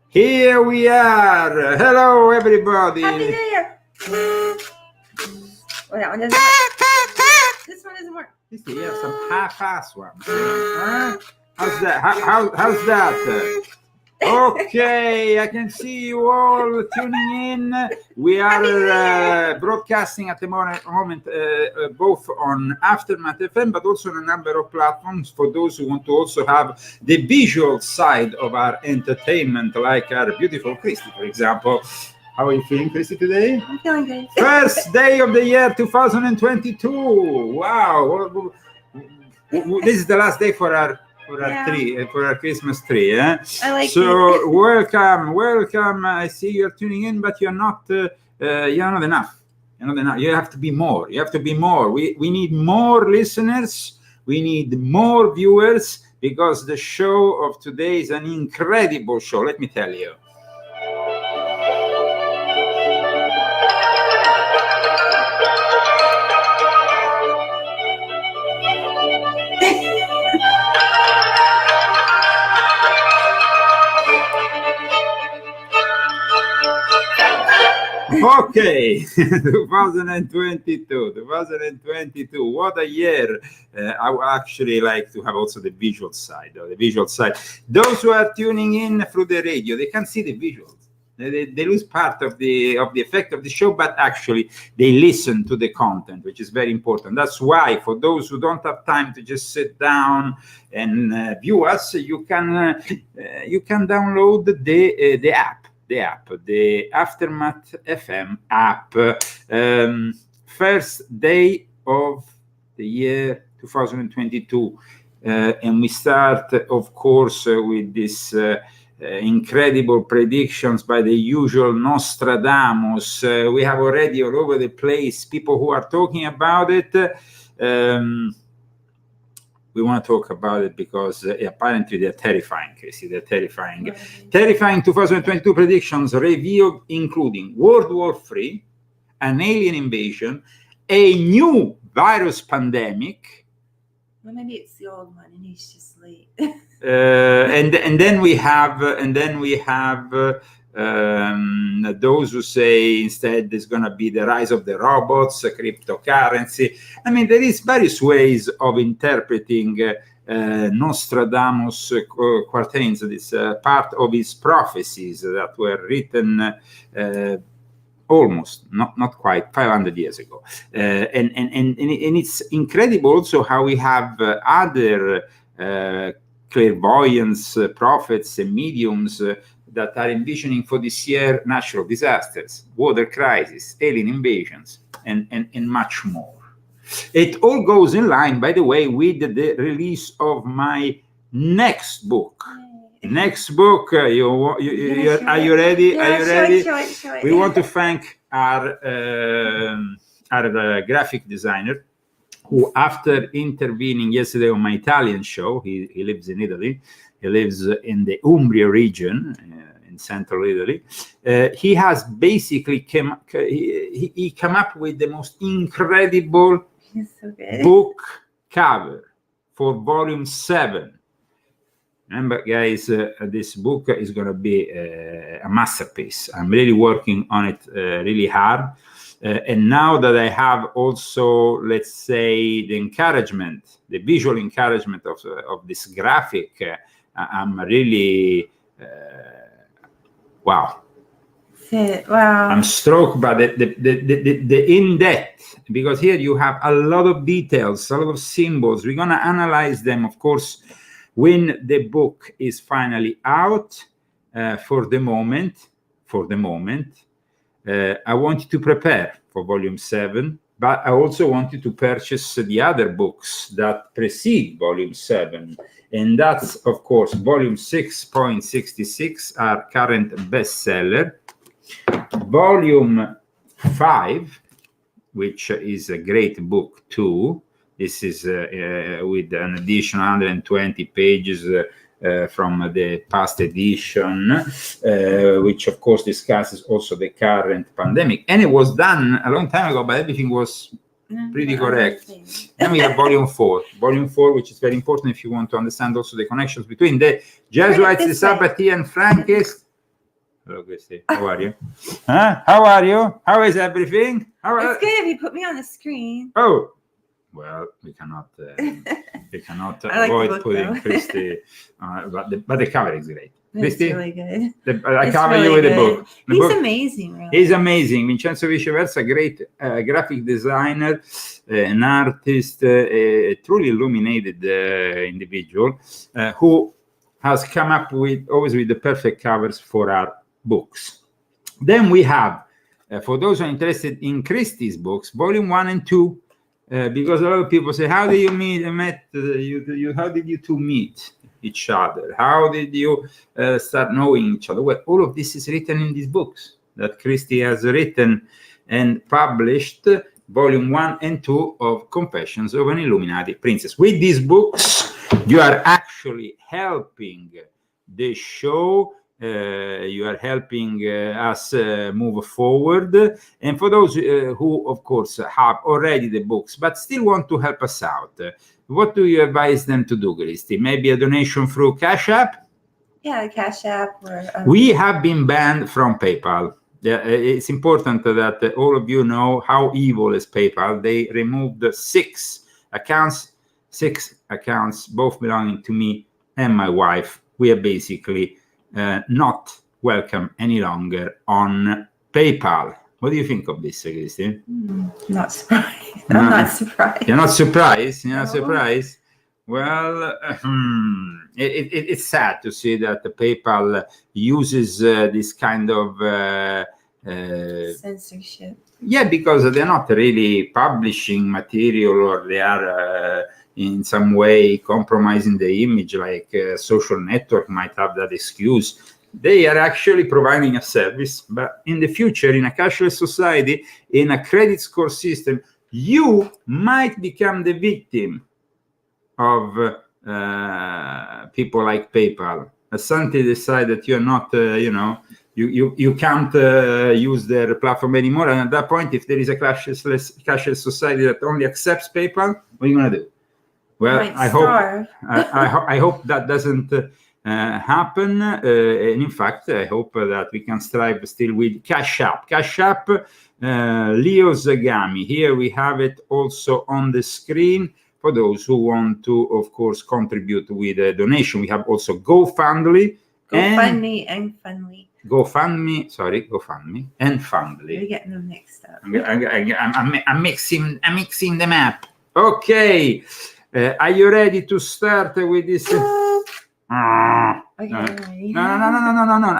Here we are. Hello, everybody. Happy New Year. Well, that one doesn't work. This one doesn't work. You have some half-ass ones. Huh? How's that? How's that? Okay, I can see you all tuning in. We are broadcasting at the moment both on Aftermath FM, but also on a number of platforms for those who want to also have the visual side of our entertainment, like our beautiful Christy, for example. How are you feeling, Christy, today? I'm feeling good. First day of the year 2022. Wow. This is the last day for our tree, for our Christmas tree. I like so it. welcome. I see you're tuning in, but you're not enough. You're not enough. You have to be more. We need more listeners. We need more viewers, because the show of today is an incredible show. Let me tell you. Okay, 2022. What a year! I would actually like to have also the visual side. Those who are tuning in through the radio, they can't see the visuals. They lose part of the effect of the show, but actually they listen to the content, which is very important. That's why, for those who don't have time to just sit down and view us, you can download the app. The Aftermath FM app. First day of the year 2022, and we start, of course, with this incredible predictions by the usual Nostradamus. We have already all over the place people who are talking about it. We want to talk about it because apparently they're terrifying, Casey. They're terrifying. Right. Terrifying 2022 predictions revealed, including World War III, an alien invasion, a new virus pandemic. Well, maybe it's the old one and he's just late. and then we have those who say instead there's going to be the rise of the robots, cryptocurrency. I mean, there is various ways of interpreting Nostradamus quatrains. This part of his prophecies that were written almost, not quite, 500 years ago. And it's incredible also how we have other clairvoyants, prophets, and mediums that are envisioning for this year natural disasters, water crisis, alien invasions, and much more. It all goes in line, by the way, with the release of my next book. Next book, are you ready? Yeah, are you ready? Show it. We want to thank our graphic designer, who, after intervening yesterday on my Italian show, he lives in Italy. He lives in the Umbria region, in central Italy. He has basically come up with the most incredible book cover for volume 7. Remember, guys, this book is going to be a masterpiece. I'm really working on it really hard. And now that I have also, let's say, the encouragement, the visual encouragement of this graphic, I'm really, wow. Wow. I'm struck by the in-depth, because here you have a lot of details, a lot of symbols. We're going to analyze them, of course, when the book is finally out. For the moment, I want you to prepare for volume 7, but I also want you to purchase the other books that precede volume 7. And that's, of course, volume 6.66, our current bestseller. Volume 5, which is a great book too. This is with an additional 120 pages from the past edition, which of course discusses also the current pandemic. And it was done a long time ago, but everything was pretty correct. Then we have volume 4, which is very important if you want to understand also the connections between the Jesuits, the Sabbatean Frankists, Hello, Christy. How are you? Huh? How are you? How is everything? It's good if you put me on the screen. Oh, well, we cannot I like the avoid book, putting though. Christy, but the cover is great. It's Christy, really good. I It's cover really you with the good. book. The He's book amazing, really. He's amazing. Vincenzo Viceversa, great graphic designer, an artist, a truly illuminated individual who has come up with always with the perfect covers for our books. Then we have, for those who are interested in Christie's books, volume 1 and 2, because a lot of people say, how did you meet? How did you two meet each other? How did you start knowing each other? Well, all of this is written in these books that Christie has written and published, volume 1 and 2 of Confessions of an Illuminati Princess. With these books, you are actually helping the show. You are helping us move forward. And for those who, of course, have already the books, but still want to help us out, what do you advise them to do, Christy? Maybe a donation through Cash App? Yeah, Cash App. Or, We have been banned from PayPal. It's important that all of you know how evil is PayPal. They removed 6 accounts, both belonging to me and my wife. We are basically not welcome any longer on PayPal. What do you think of this, Christine? Not surprised. I'm not surprised. You're not surprised? You're not No. surprised? Well, it's sad to see that the PayPal uses this kind of Censorship. yeah, because they're not really publishing material, or they are in some way compromising the image, like a social network might have that excuse. They are actually providing a service, but in the future, in a cashless society, in a credit score system, you might become the victim of people like PayPal. As suddenly decide that you're not, you can't use their platform anymore. And at that point, if there is a cashless society that only accepts PayPal, what are you going to do? Well, I hope that doesn't happen. And in fact, I hope that we can strive still with Cash App. Cash App, Leo Zagami. Here we have it also on the screen for those who want to, of course, contribute with a donation. We have also GoFundMe and GoFundMe and Fundly. GoFundMe and Fundly. You're getting them mixed up. I'm mixing them up. Okay. Are you ready to start with this? Okay, No.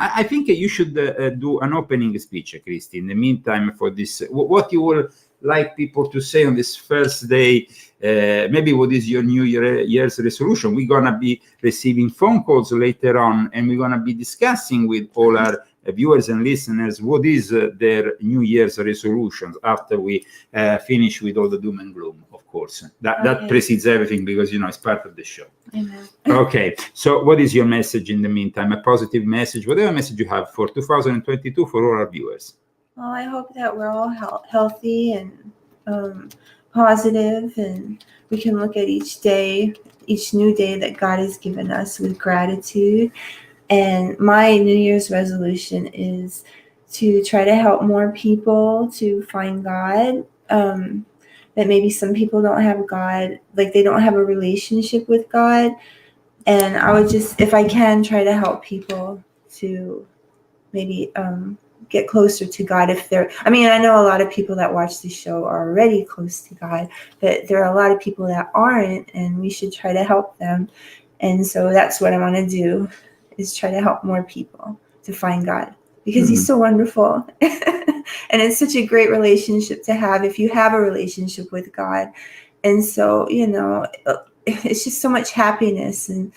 I think you should do an opening speech, Christy. In the meantime, for this, what you will like people to say on this first day, maybe what is your New Year's resolution? We're going to be receiving phone calls later on, and we're going to be discussing with all our viewers and listeners what is their New Year's resolutions after we finish with all the doom and gloom. Of course, that precedes everything, because it's part of the show. Amen. Okay, so what is your message in the meantime? A positive message, whatever message you have for 2022 for all our viewers. Well, I hope that we're all healthy and positive, and we can look at each new day that God has given us with gratitude. And my New Year's resolution is to try to help more people to find God. That maybe some people don't have God, like they don't have a relationship with God. And I would just, if I can, try to help people to maybe get closer to God. I know a lot of people that watch the show are already close to God, but there are a lot of people that aren't, and we should try to help them. And so that's what I want to do, is try to help more people to find God, because He's so wonderful. And it's such a great relationship to have if you have a relationship with God. And so, it's just so much happiness, and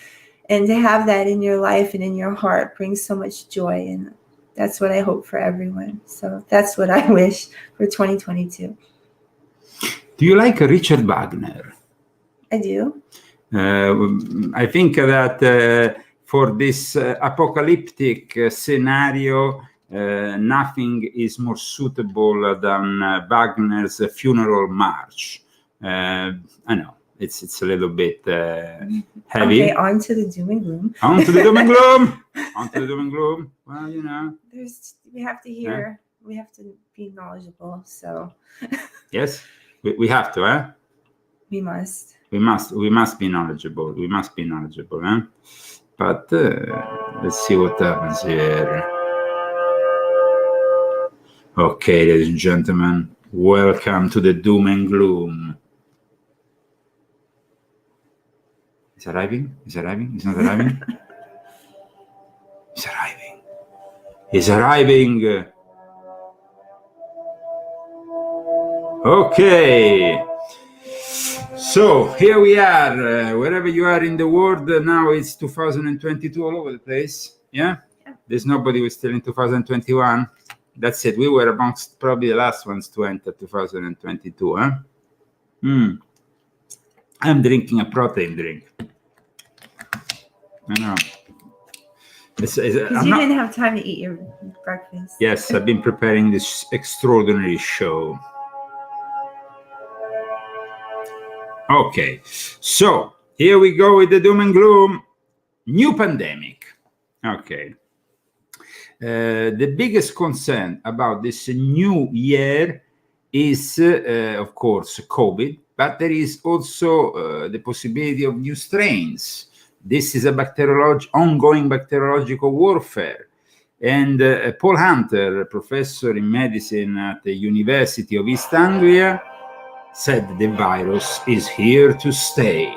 to have that in your life and in your heart brings so much joy. And that's what I hope for everyone. So that's what I wish for 2022. Do you like Richard Wagner? I do. I think that for this apocalyptic scenario, nothing is more suitable than Wagner's Funeral March. I know it's a little bit heavy. Okay, on to the doom and gloom. On to the doom and gloom. On to the doom and gloom. Well, we have to hear. We have to be knowledgeable. So. Yes, we have to, eh? We must. We must be knowledgeable. We must be knowledgeable, eh? But let's see what happens here. Okay, ladies and gentlemen, welcome to the doom and gloom. Is arriving? Is arriving? Is not arriving? Is arriving. Is arriving. Okay. So here we are. Wherever you are in the world, now it's 2022 all over the place. Yeah? There's nobody who's still in 2021. That's it. We were amongst probably the last ones to enter 2022. Huh? I'm drinking a protein drink. I know. Because you didn't have time to eat your breakfast. Yes, I've been preparing this extraordinary show. Okay, so here we go with the doom and gloom. New pandemic. Okay. The biggest concern about this new year is, of course, COVID, but there is also the possibility of new strains. This is a ongoing bacteriological warfare. And Paul Hunter, a professor in medicine at the University of East Anglia, said the virus is here to stay.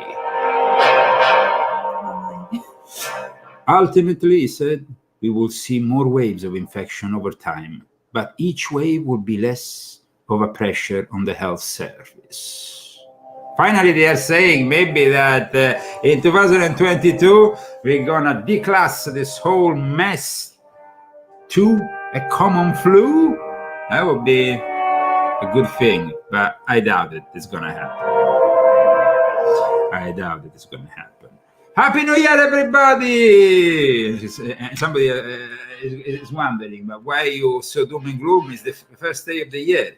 Ultimately, he said, we will see more waves of infection over time, but each wave will be less of a pressure on the health service. Finally, they are saying maybe that in 2022, we're gonna declass this whole mess to a common flu. That would be a good thing, but I doubt it's gonna happen. I doubt it's gonna happen. Happy New Year, everybody! Somebody is wondering, but why you so doom and gloom? It's the first day of the year.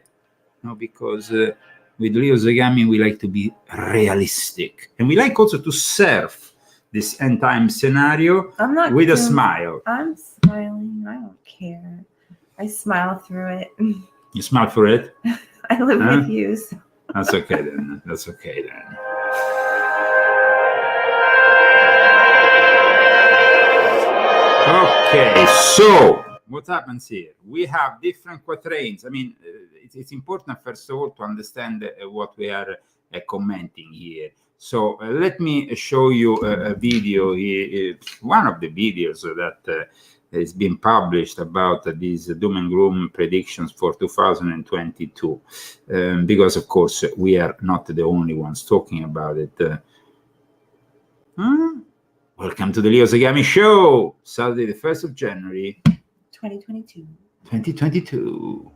No, because with Leo Zagami, we like to be realistic. And we like also to surf this end time scenario with a smile. I'm smiling. I don't care. I smile through it. You smile through it? I live with you. So. That's okay then. That's okay then. Okay, so what happens here? We have different quatrains. I mean, it's important, first of all, to understand what we are commenting here. So let me show you a video here, one of the videos that has been published about these doom and gloom predictions for 2022. Because, of course, we are not the only ones talking about it. Welcome to the Leo Zagami Show, Saturday, the 1st of January, 2022. 2022.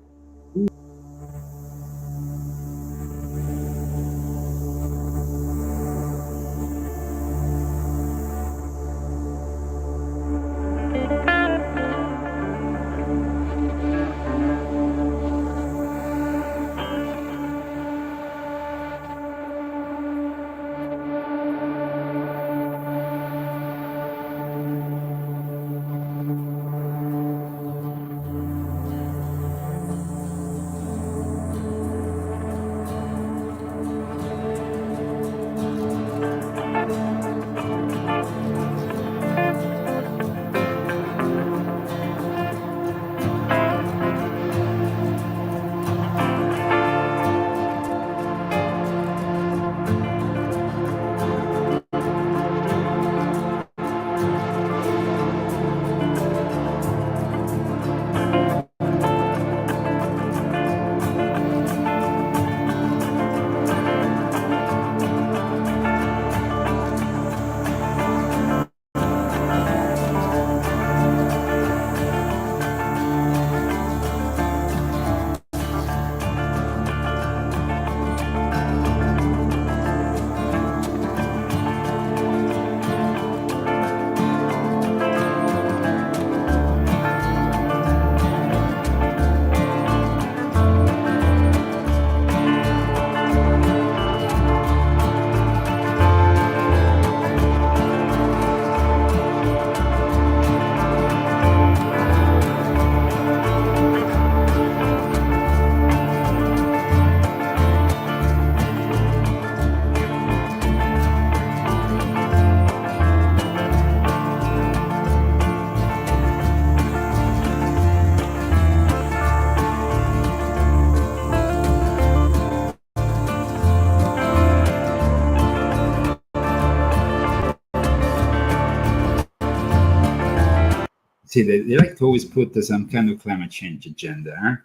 See, they like to always put some kind of climate change agenda,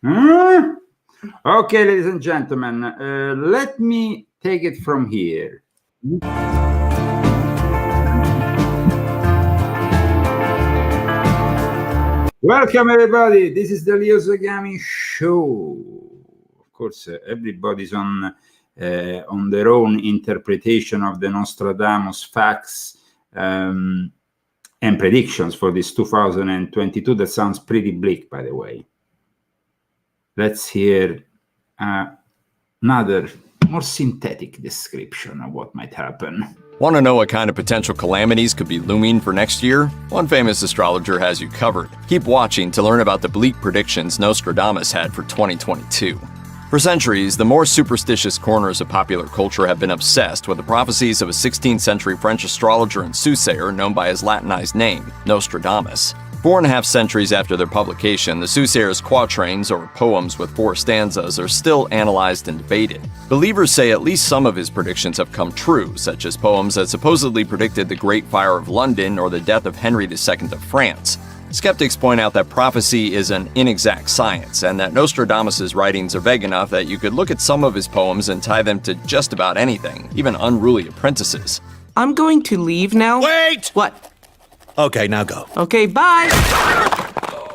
huh? Okay, ladies and gentlemen, let me take it from here. Welcome, everybody. This is the Leo Zagami Show. Of course, everybody's on their own interpretation of the Nostradamus facts and predictions for this 2022. That sounds pretty bleak, by the way. Let's hear another more synthetic description of what might happen. Want to know what kind of potential calamities could be looming for next year? One famous astrologer has you covered. Keep watching to learn about the bleak predictions Nostradamus had for 2022. For centuries, the more superstitious corners of popular culture have been obsessed with the prophecies of a 16th century French astrologer and soothsayer known by his Latinized name, Nostradamus. 4.5 centuries after their publication, the soothsayer's quatrains, or poems with 4 stanzas, are still analyzed and debated. Believers say at least some of his predictions have come true, such as poems that supposedly predicted the Great Fire of London or the death of Henry II of France. Skeptics point out that prophecy is an inexact science, and that Nostradamus' writings are vague enough that you could look at some of his poems and tie them to just about anything, even unruly apprentices. I'm going to leave now. Wait! What? Okay, now go. Okay, bye!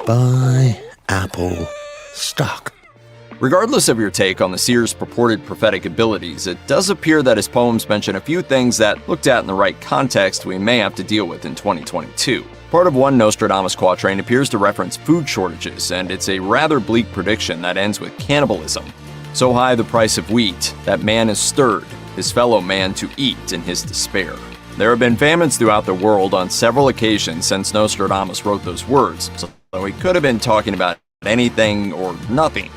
Buy Apple stock. Regardless of your take on the seer's purported prophetic abilities, it does appear that his poems mention a few things that, looked at in the right context, we may have to deal with in 2022. Part of one Nostradamus quatrain appears to reference food shortages, and it's a rather bleak prediction that ends with cannibalism. So high the price of wheat, that man is stirred, his fellow man to eat in his despair. There have been famines throughout the world on several occasions since Nostradamus wrote those words, so he could have been talking about anything or nothing.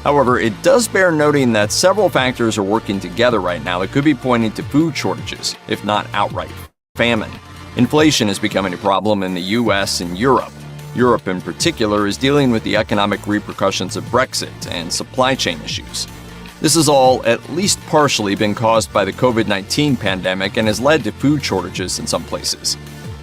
However, it does bear noting that several factors are working together right now that could be pointing to food shortages, if not outright famine. Inflation is becoming a problem in the US and Europe. Europe in particular is dealing with the economic repercussions of Brexit and supply chain issues. This has all, at least partially, been caused by the COVID-19 pandemic and has led to food shortages in some places.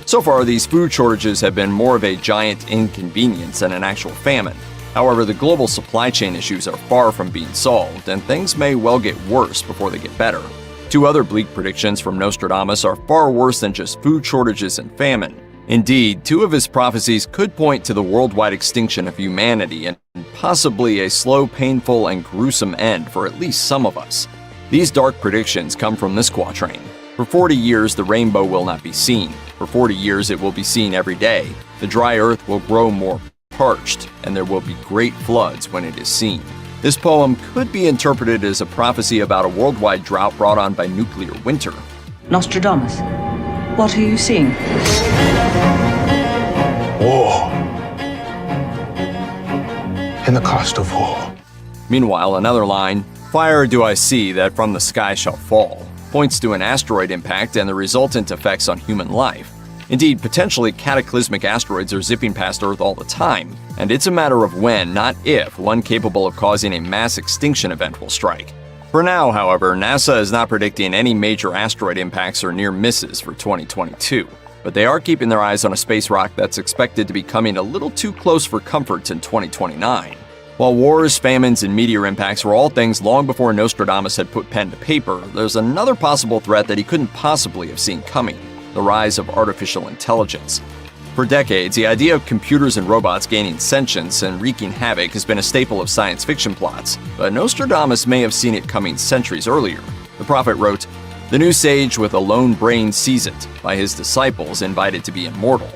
So far, these food shortages have been more of a giant inconvenience than an actual famine. However, the global supply chain issues are far from being solved, and things may well get worse before they get better. 2 other bleak predictions from Nostradamus are far worse than just food shortages and famine. Indeed, 2 of his prophecies could point to the worldwide extinction of humanity and possibly a slow, painful, and gruesome end for at least some of us. These dark predictions come from this quatrain. For 40 years, the rainbow will not be seen. For 40 years, it will be seen every day. The dry earth will grow more parched, and there will be great floods when it is seen. This poem could be interpreted as a prophecy about a worldwide drought brought on by nuclear winter. Nostradamus, what are you seeing? War. And the cost of war. Meanwhile, another line, "Fire do I see that from the sky shall fall," points to an asteroid impact and the resultant effects on human life. Indeed, potentially cataclysmic asteroids are zipping past Earth all the time, and it's a matter of when, not if, one capable of causing a mass extinction event will strike. For now, however, NASA is not predicting any major asteroid impacts or near misses for 2022, but they are keeping their eyes on a space rock that's expected to be coming a little too close for comfort in 2029. While wars, famines, and meteor impacts were all things long before Nostradamus had put pen to paper, there's another possible threat that he couldn't possibly have seen coming: the rise of artificial intelligence. For decades, the idea of computers and robots gaining sentience and wreaking havoc has been a staple of science fiction plots, but Nostradamus may have seen it coming centuries earlier. The prophet wrote, "The new sage with a lone brain sees it, by his disciples invited to be immortal,"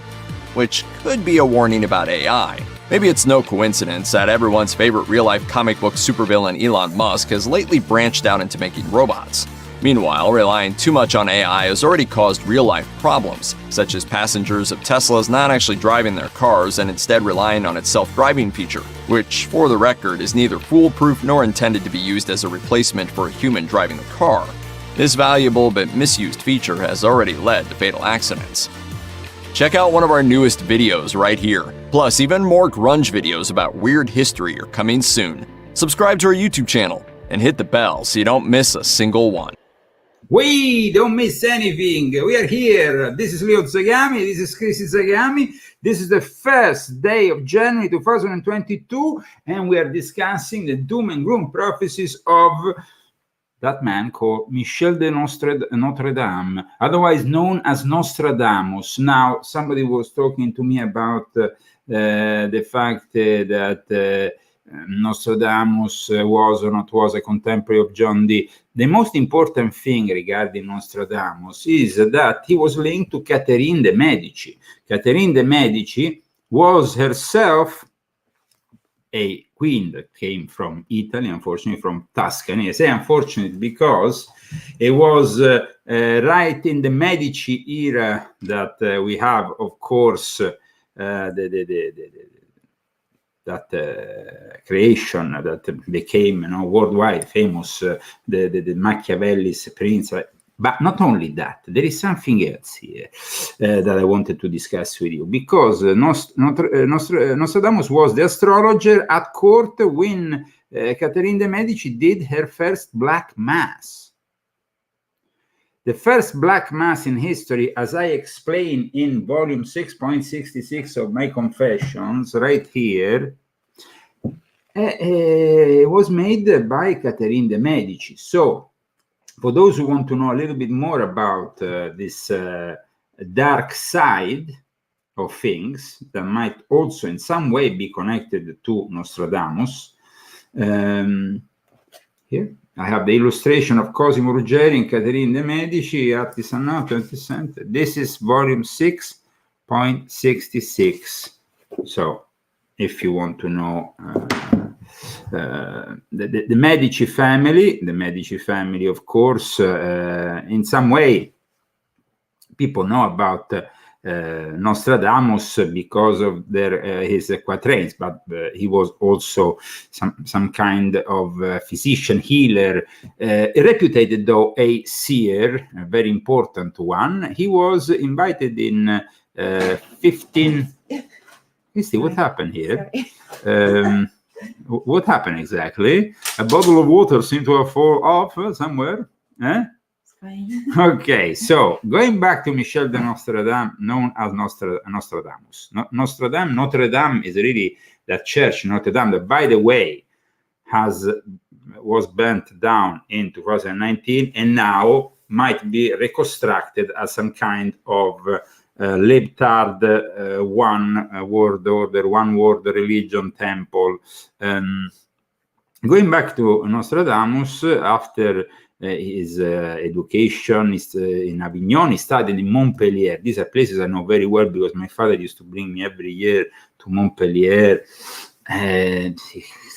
which could be a warning about AI. Maybe it's no coincidence that everyone's favorite real-life comic book supervillain Elon Musk has lately branched out into making robots. Meanwhile, relying too much on AI has already caused real-life problems, such as passengers of Teslas not actually driving their cars and instead relying on its self-driving feature, which, for the record, is neither foolproof nor intended to be used as a replacement for a human driving the car. This valuable but misused feature has already led to fatal accidents. Check out one of our newest videos right here. Plus, even more grunge videos about weird history are coming soon. Subscribe to our YouTube channel and hit the bell so you don't miss a single one. We don't miss anything. We are here. This is Leo Zagami. This is Christy Zagami. This is the first day of January 2022, and we are discussing the doom and gloom prophecies of that man called Michel de Nostredame, otherwise known as Nostradamus. Now, somebody was talking to me about the fact that Nostradamus was or not was a contemporary of John Dee. The most important thing regarding Nostradamus is that he was linked to Catherine de' Medici. Catherine de' Medici was herself a queen that came from Italy, unfortunately from Tuscany. I say unfortunate because it was right in the Medici era that we have, of course, that creation that became, worldwide famous, the Machiavelli's prince. But not only that, there is something else here that I wanted to discuss with you, because Nostradamus was the astrologer at court when Catherine de' Medici did her first Black Mass. The first Black Mass in history, as I explain in volume 6.66 of my Confessions, right here, was made by Catherine de' Medici. So, for those who want to know a little bit more about this dark side of things that might also in some way be connected to Nostradamus, here I have the illustration of Cosimo Ruggeri and Catherine de' Medici, Artisanal 20th century. This is volume 6.66. So, if you want to know the Medici family, of course, in some way, people know about Nostradamus because of his quatrains, but he was also some kind of physician, healer, reputed though a seer, a very important one. He was invited in 15. Christy, what happened here? What happened exactly? A bottle of water seemed to have fallen off somewhere. Okay, so going back to Michel de Nostredame, known as Nostradamus. Notre Dame is really that church, Notre Dame, that, by the way, was burnt down in 2019 and now might be reconstructed as some kind of libtard one world order, one world religion temple. Going back to Nostradamus, after his education in Avignon, he studied in Montpellier. These are places I know very well because my father used to bring me every year to Montpellier. And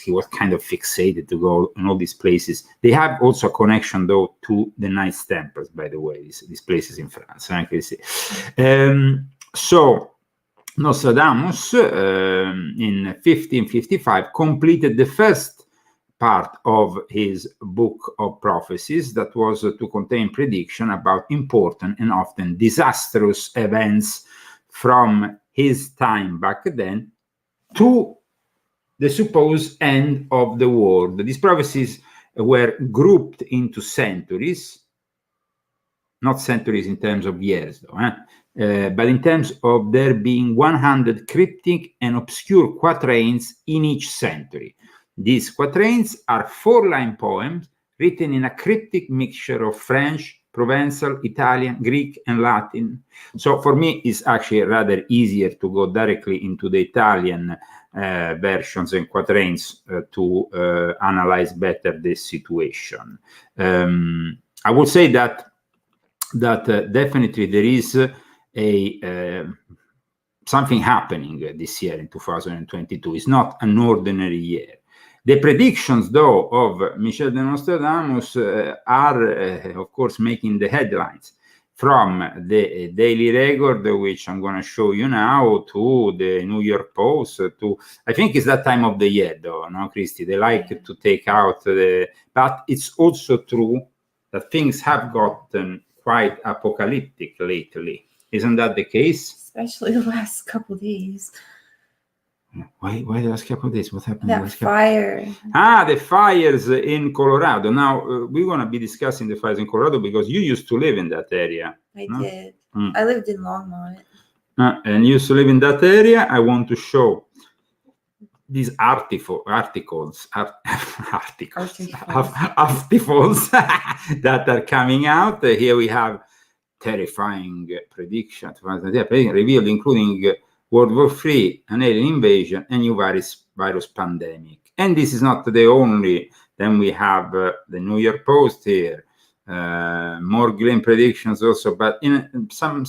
he was kind of fixated to go in all these places. They have also a connection, though, to the Knights Templars, by the way, these places in France. So, Nostradamus, in 1555, completed the first part of his book of prophecies that was to contain prediction about important and often disastrous events from his time back then to the supposed end of the world. These prophecies were grouped into centuries, not centuries in terms of years, though, but in terms of there being 100 cryptic and obscure quatrains in each century. These quatrains are 4-line poems written in a cryptic mixture of French, Provençal, Italian, Greek, and Latin. So for me, it's actually rather easier to go directly into the Italian versions and quatrains to analyze better this situation. I would say that definitely there is something happening this year in 2022. It's not an ordinary year. The predictions, though, of Michel de Nostredame are, of course, making the headlines. From the Daily Record, which I'm going to show you now, to the New York Post, to, I think it's that time of the year, though, no, Christy? They like to take out but it's also true that things have gotten quite apocalyptic lately. Isn't that the case? Especially the last couple of days. Why did I ask about this? What happened? That fire. The fires in Colorado. Now, we're going to be discussing the fires in Colorado because you used to live in that area. I no? did. I lived in Longmont. And you used to live in that area. I want to show these articles that are coming out. Here we have terrifying predictions revealed, including World War III, an alien invasion, and new virus pandemic. And this is not the only. Then we have the New York Post here, more grim predictions also, but in some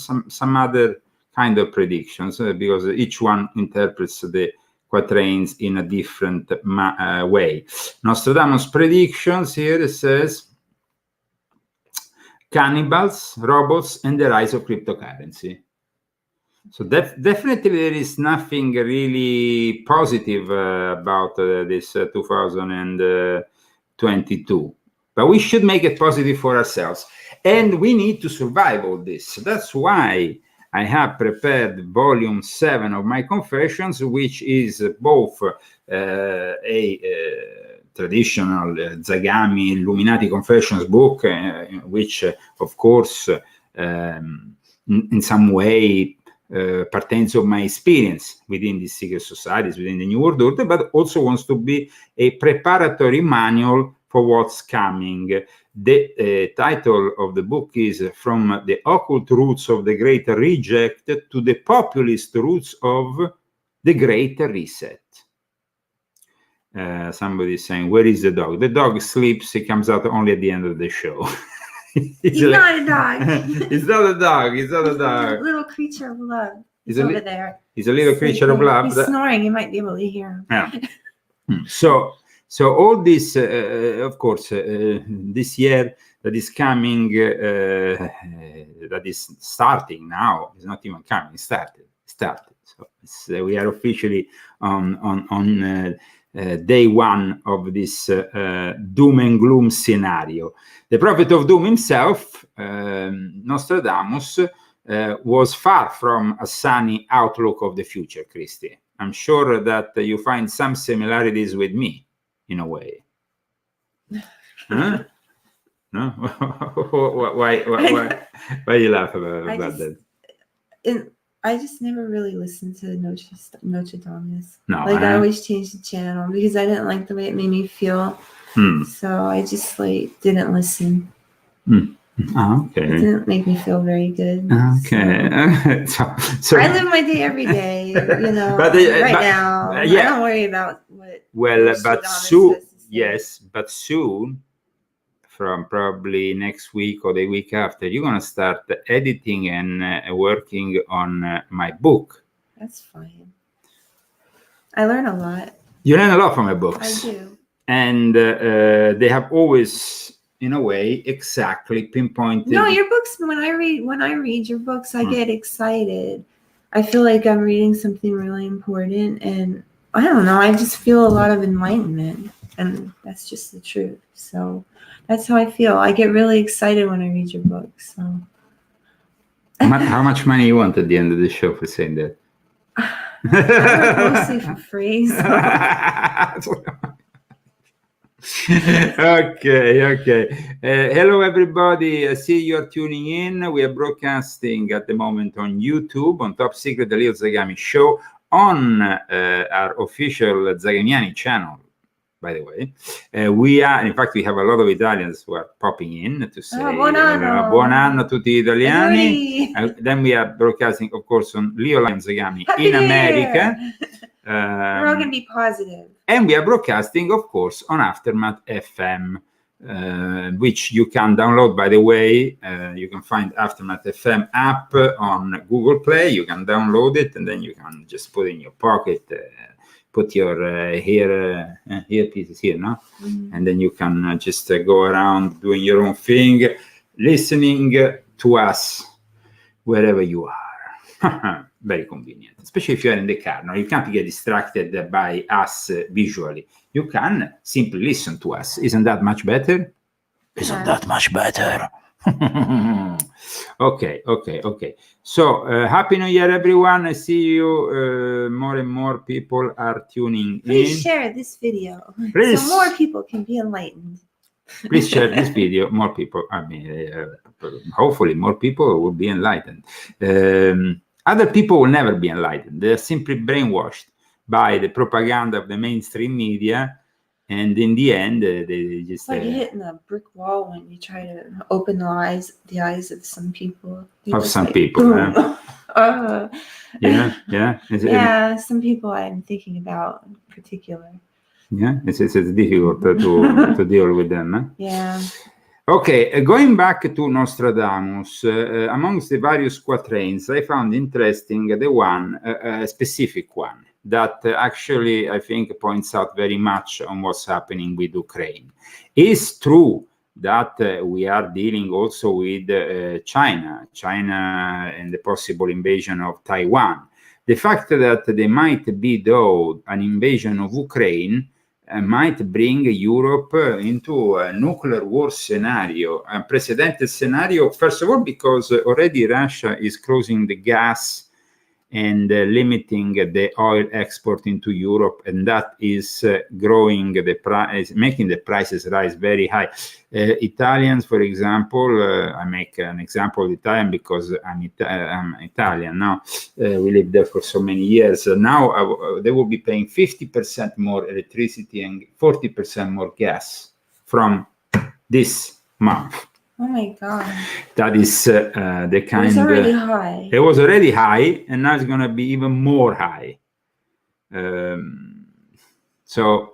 other kind of predictions because each one interprets the quatrains in a different way. Nostradamus predictions here, it says cannibals, robots, and the rise of cryptocurrency. So definitely there is nothing really positive about this 2022. But we should make it positive for ourselves. And we need to survive all this. So that's why I have prepared volume 7 of my confessions, which is both a traditional Zagami Illuminati confessions book, which, of course, in some way pertains of my experience within these secret societies, within the New World Order, but also wants to be a preparatory manual for what's coming. The title of the book is From the Occult Roots of the Great Reject to the Populist Roots of the Great Reset. Somebody is saying, where is the dog? The dog sleeps. He comes out only at the end of the show. He's not a dog. He's not a dog. He's not a dog. A little creature of love. He's over there. He's a little creature of love. He's snoring. You might be able to hear him. Yeah. So all this, of course, this year that is coming, that is starting now, it's not even coming, it started. So we are officially on day one of this doom and gloom scenario. The prophet of doom himself, Nostradamus, was far from a sunny outlook of the future, Christy. I'm sure that you find some similarities with me, in a way. Huh? No? Why you laugh about that? I just never really listened to Nostradamus. No, I always changed the channel because I didn't like the way it made me feel. So I just didn't listen. Okay. It didn't make me feel very good. Okay. So I live my day every day, but now. I don't worry about what. Well, but soon, yes, but soon, from probably next week or the week after, you're gonna start editing and working on my book. That's fine. I learn a lot. You learn a lot from my books. I do. And they have always, in a way, exactly pinpointed. No, your books. When I read your books, I get excited. I feel like I'm reading something really important, and I don't know. I just feel a lot of enlightenment, and that's just the truth. So that's how I feel. I get really excited when I read your books. So. How much money you want at the end of the show for saying that? Mostly for free. So. Okay. Hello, everybody. I see you're tuning in. We are broadcasting at the moment on YouTube, on Top Secret, the Leo Zagami Show, on our official Zagamiani channel, by the way. We have a lot of Italians who are popping in to say buon anno a tutti gli italiani. Then we are broadcasting, of course, on Leo and Zagami in America. We're all going to be positive. And we are broadcasting, of course, on Aftermath FM, which you can download, by the way. You can find Aftermath FM app on Google Play. You can download it, and then you can just put it in your pocket, put your earpieces here, no? Mm-hmm. And then you can just go around doing your own thing, listening to us wherever you are. Very convenient, especially if you are in the car. Now, you can't get distracted by us visually. You can simply listen to us. Isn't that much better? Isn't that much better? Okay. So happy New Year, everyone. I see you. More and more people are tuning Please in. share this video Please. so more people can be enlightened. Please share this video. More people. Hopefully, more people will be enlightened. Other people will never be enlightened. They're simply brainwashed by the propaganda of the mainstream media, and in the end, they just It's like hitting a brick wall when you try to open the eyes of some people. Yeah. Yeah, some people I'm thinking about in particular. Yeah, it's difficult to deal with them. Eh? Yeah. Okay, going back to Nostradamus, amongst the various quatrains, I found interesting the one, a specific one, that actually I think points out very much on what's happening with Ukraine. It's true that we are dealing also with China and the possible invasion of Taiwan. The fact that there might be, though, an invasion of Ukraine might bring Europe into a nuclear war scenario, a unprecedented scenario, first of all, because already Russia is closing the gas and limiting the oil export into Europe, and that is growing the price, making the prices rise very high. Italians, for example, I make an example of Italian because I'm Italian now. We lived there for so many years. Now they will be paying 50% more electricity and 40% more gas from this month. Oh my God. That is the kind. It was already high. It was already high, and now it's going to be even more high. So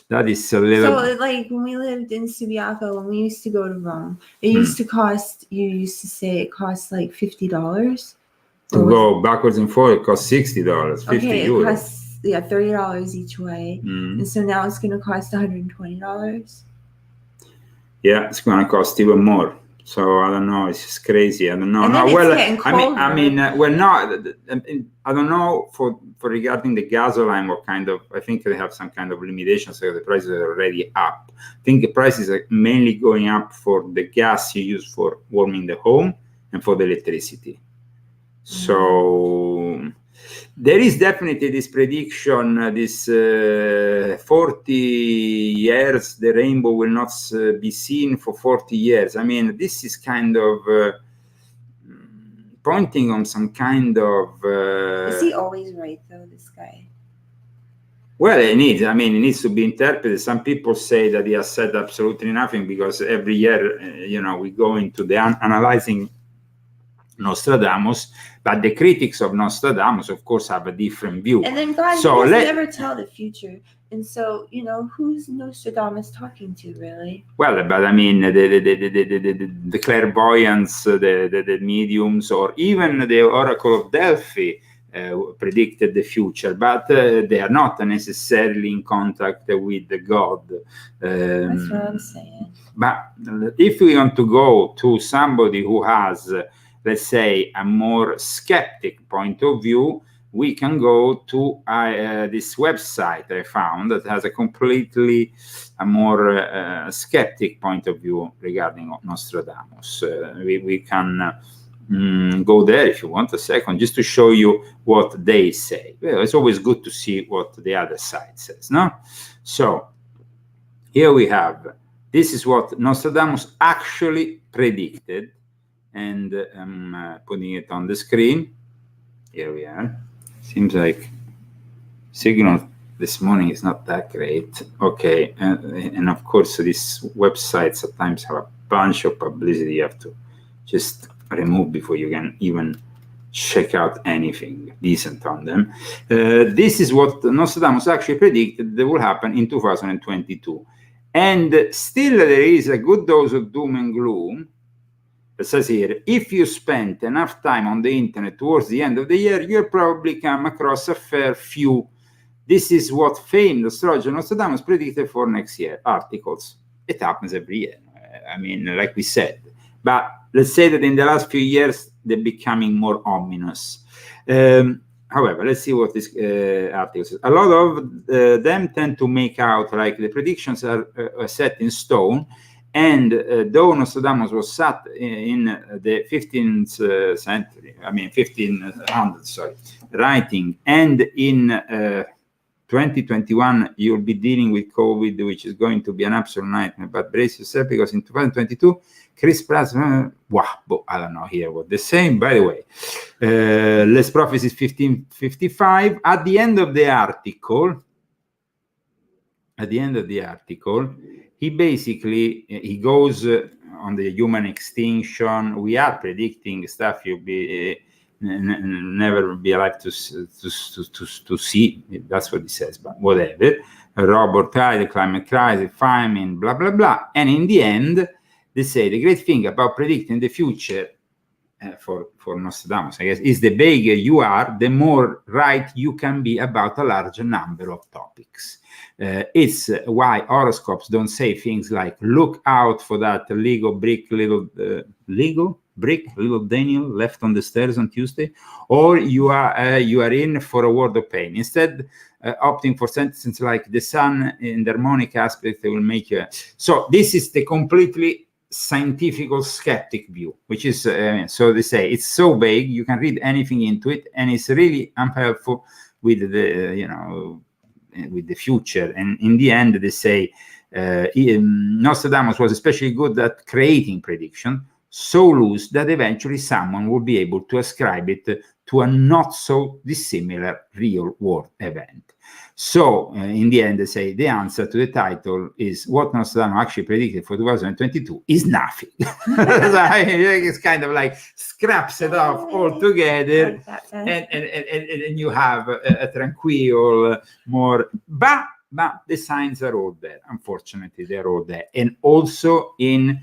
that is a little. So, like when we lived in Subiaco, when we used to go to Rome, it used to cost. You used to say it cost like $50 to go backwards and forward. It costs $60, 50 okay, euros. It costs $30 each way, and so now it's going to cost $120. Yeah, it's going to cost even more. So I don't know. It's just crazy. I don't know. And then it's getting colder. I mean, we're not. I don't know for regarding the gasoline. What kind of? I think they have some kind of limitations. So the prices are already up. I think the prices are mainly going up for the gas you use for warming the home and for the electricity. So there is definitely this prediction, this 40 years, the rainbow will not be seen for 40 years. I mean, this is kind of pointing on some kind of... Is he always right, though, this guy? Well, it needs to be interpreted. Some people say that he has said absolutely nothing because every year, we go into the analyzing Nostradamus, but the critics of Nostradamus, of course, have a different view. And then God doesn't ever tell the future. And so, who's Nostradamus talking to, really? Well, but I mean, the clairvoyants, the mediums, or even the Oracle of Delphi predicted the future, but they are not necessarily in contact with the God. That's what I'm saying. But if we want to go to somebody who has... let's say, a more skeptic point of view, we can go to this website I found that has a more skeptic point of view regarding Nostradamus. We can go there if you want a second, just to show you what they say. Well, it's always good to see what the other side says, no? So, here we have, this is what Nostradamus actually predicted, and I'm putting it on the screen. Here we are. Seems like signal this morning is not that great. Okay, and of course these websites sometimes have a bunch of publicity you have to just remove before you can even check out anything decent on them. This is what Nostradamus actually predicted that will happen in 2022. And still there is a good dose of doom and gloom. It says here, if you spent enough time on the internet towards the end of the year, you'll probably come across a fair few. This is what famed astrologer Nostradamus predicted for next year. Articles. It happens every year. I mean, like we said. But let's say that in the last few years, they're becoming more ominous. However, let's see what this article says. A lot of them tend to make out like the predictions are set in stone, And though Nostradamus was sat in the 15th century, 1500, sorry, writing, and in 2021 you'll be dealing with COVID, which is going to be an absolute nightmare. But brace yourself, because in 2022, Chris Pratt, I don't know here what they're saying. By the way, Les Prophecies 1555. At the end of the article, he basically he goes on the human extinction. We are predicting stuff you'll be never be alive to see. That's what he says, but whatever. Robot crisis, climate crisis, famine, blah blah blah. And in the end, they say the great thing about predicting the future for Nostradamus, I guess, is the vaguer you are, the more right you can be about a larger number of topics. It's why horoscopes don't say things like "look out for that Lego brick, little Daniel left on the stairs on Tuesday," or you are in for a world of pain. Instead, opting for sentences like "the sun in the harmonic aspect will make you." So this is the completely scientific skeptic view, which is so they say it's so vague you can read anything into it, and it's really unhelpful with the with the future. And in the end, they say Nostradamus was especially good at creating prediction, so loose that eventually someone will be able to ascribe it to a not so dissimilar real world event. So in the end, they say the answer to the title is what Nostradamus actually predicted for 2022 is nothing. It's kind of like scraps it off altogether, and you have a tranquil, more, but the signs are all there. Unfortunately, they're all there. And also in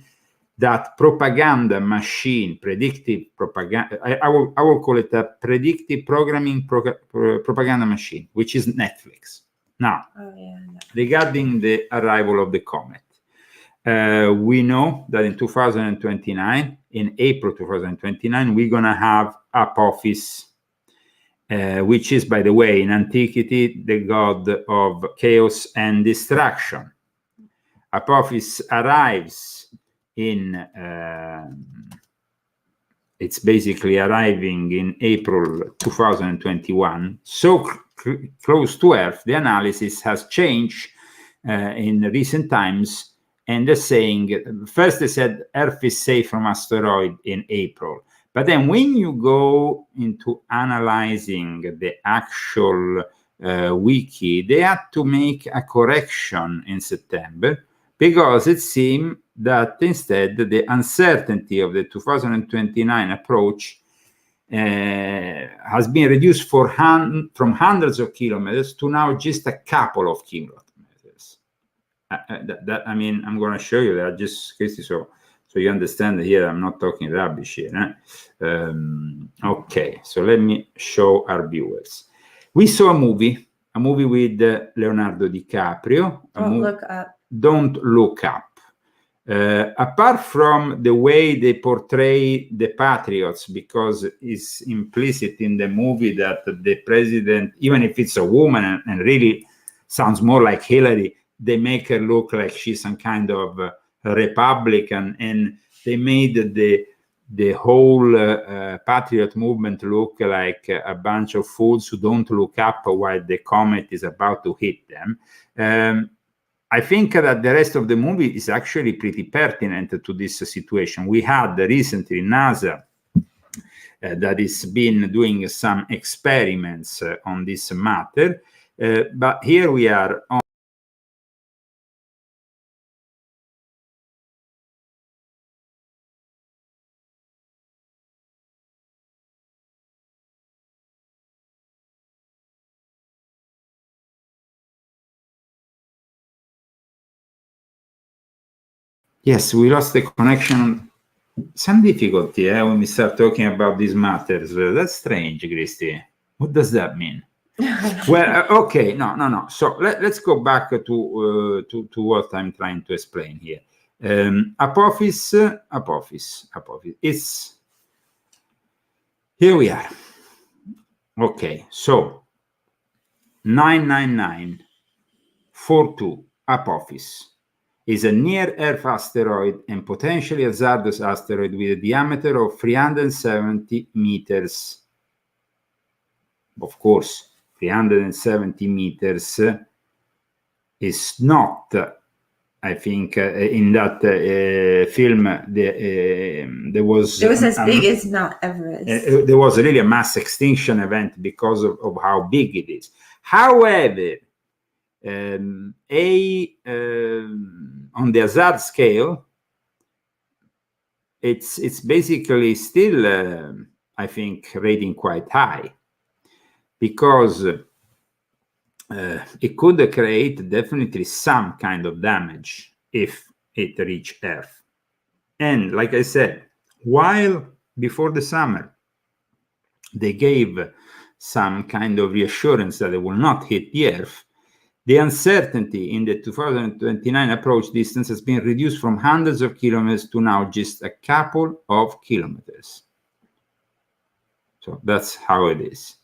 that propaganda machine, predictive propaganda, I will call it a predictive programming propaganda machine, which is Netflix. Now, regarding the arrival of the comet, we know that in 2029, in April 2029, we're going to have Apophis, which is, by the way, in antiquity, the god of chaos and destruction. Apophis arrives it's basically arriving in April 2021, so close to Earth. The analysis has changed in recent times, and they're saying, first they said Earth is safe from asteroid in April, but then when you go into analyzing the actual wiki, they had to make a correction in September, because it seemed that instead the uncertainty of the 2029 approach has been reduced from hundreds of kilometers to now just a couple of kilometers. I'm going to show you that just, Christy, so you understand here. I'm not talking rubbish here. Okay, so let me show our viewers. We saw a movie with Leonardo DiCaprio. Don't Look Up. Apart from the way they portray the patriots, because it's implicit in the movie that the president, even if it's a woman and really sounds more like Hillary, they make her look like she's some kind of Republican, and they made the whole patriot movement look like a bunch of fools who don't look up while the comet is about to hit them. I think that the rest of the movie is actually pretty pertinent to this situation. We had recently NASA that has been doing some experiments on this matter, but here we are on Yes, we lost the connection. Some difficulty when we start talking about these matters. That's strange, Christy. What does that mean? Well, okay, no. So let's go back to what I'm trying to explain here. Apophis. It's here we are. Okay, so 99942 Apophis. is a near-Earth asteroid and potentially hazardous asteroid with a diameter of 370 meters. Of course, 370 meters is not, I think, in that film, there was... It was as big as Mount Everest. There was really a mass extinction event because of how big it is. However, on the hazard scale, it's basically still, I think, rating quite high, because it could create definitely some kind of damage if it reached Earth. And like I said, while before the summer they gave some kind of reassurance that it will not hit the Earth, the uncertainty in the 2029 approach distance has been reduced from hundreds of kilometers to now just a couple of kilometers. So that's how it is.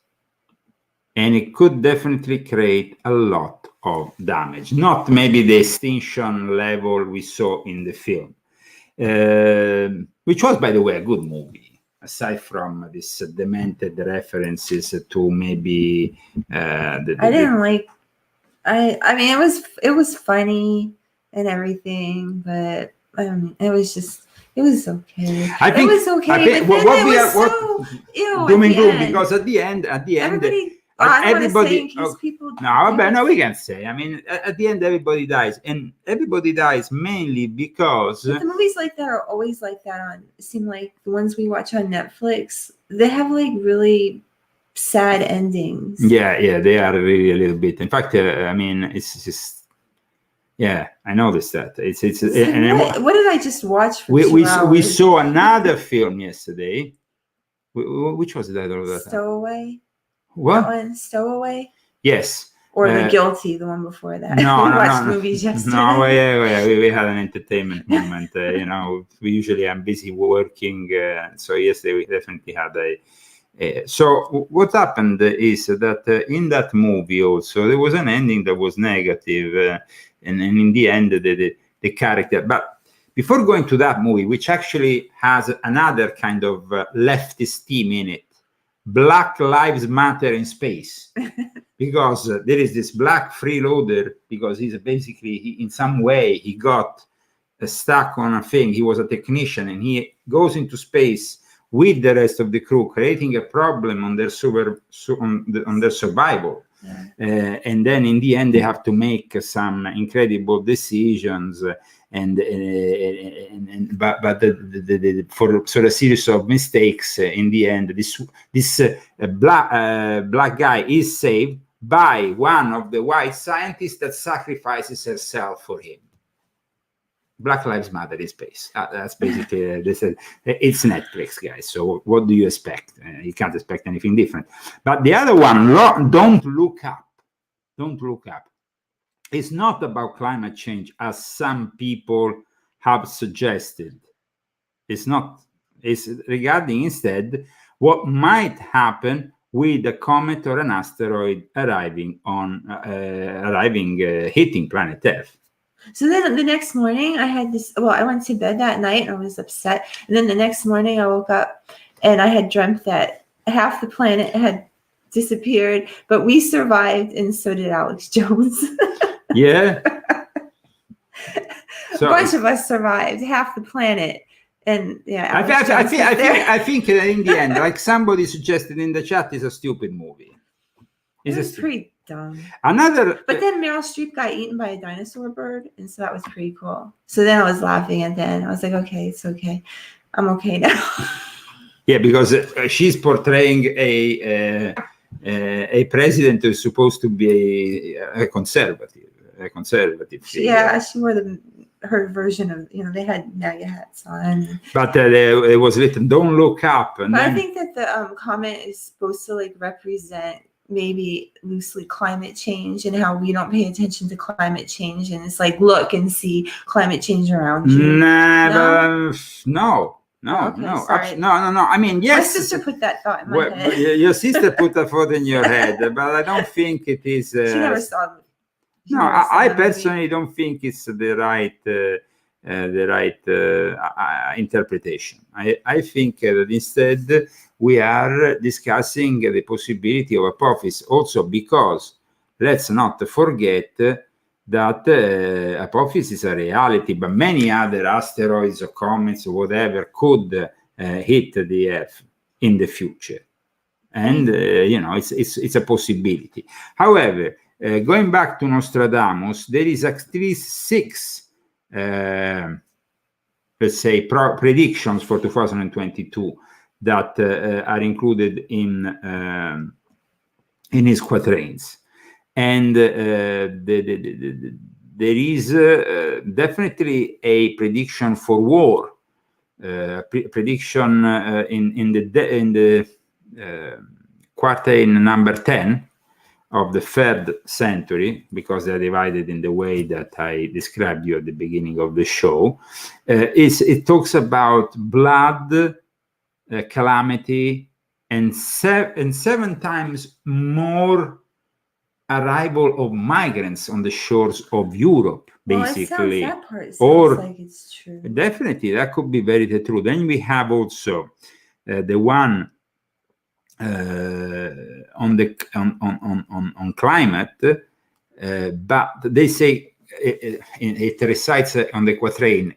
And it could definitely create a lot of damage. Not maybe the extinction level we saw in the film, which was, by the way, a good movie, aside from these demented references to maybe... I didn't like... I mean, it was funny and everything, but it was okay. It was okay, but then it was so ew. Doom and gloom, because at the end, everybody. I don't want to say in case people. No, we can say. I mean, at the end, everybody dies, and everybody dies mainly because the movies like that are always like that. It seem like the ones we watch on Netflix, they have like really sad endings. Yeah, they are really a little bit. In fact, I mean, it's just. Yeah, I noticed that. What did I just watch for we saw another film yesterday. Which was that? Stowaway. What? That one, Stowaway? Yes. Or The Guilty, the one before that. No, we watched movies yesterday. No, we had an entertainment moment. We usually I'm busy working, so yesterday we definitely had so what happened is that in that movie also there was an ending that was negative, and in the end the character. But before going to that movie, which actually has another kind of leftist theme in it, Black Lives Matter in space, because there is this black freeloader, because he's basically, in some way, he got stuck on a thing. He was a technician, and he goes into space with the rest of the crew, creating a problem on their on their survival. Yeah. And then in the end, they have to make some incredible decisions. For a series of mistakes, in the end, this black guy is saved by one of the white scientists that sacrifices herself for him. Black Lives Matter in space. That's basically it's Netflix, guys. So what do you expect? You can't expect anything different. But the other one, Don't Look Up. Don't Look Up. It's not about climate change, as some people have suggested. It's not. It's regarding instead what might happen with a comet or an asteroid hitting planet Earth. So then the next morning I had this, I went to bed that night and I was upset. And then the next morning I woke up and I had dreamt that half the planet had disappeared, but we survived, and so did Alex Jones. Yeah. So a bunch of us survived, half the planet. And yeah, I think in the end, like somebody suggested in the chat, is a stupid movie. It's pretty dumb. But then Meryl Streep got eaten by a dinosaur bird, and so that was pretty cool. So then I was laughing, and then I was like, okay, it's okay. I'm okay now. Yeah, because she's portraying a president who's supposed to be a conservative. Yeah, she wore her version of, they had MAGA hats on. But it was written, "Don't look up." And but I think that the comment is supposed to represent maybe loosely climate change and how we don't pay attention to climate change, and it's like, look and see climate change around you. No. I mean, yes. My sister put that thought in my head. Your sister put that thought in your head, but I don't think it is. She never saw No, I personally don't think it's the right interpretation. I think that instead we are discussing the possibility of Apophis, also because let's not forget that Apophis is a reality, but many other asteroids or comets or whatever could hit the Earth in the future, and it's a possibility. However, going back to Nostradamus, there is at least 6, let's say, predictions for 2022 that are included in his quatrains, and there is definitely a prediction for war, prediction in the quatrain number 10 of the 3rd century, because they're divided in the way that I described you at the beginning of the show. It talks about blood, calamity, and 7 times more arrival of migrants on the shores of Europe, basically. That part sounds like it's true. Definitely, that could be very true. Then we have also the one on climate, but they say it recites on the quatrain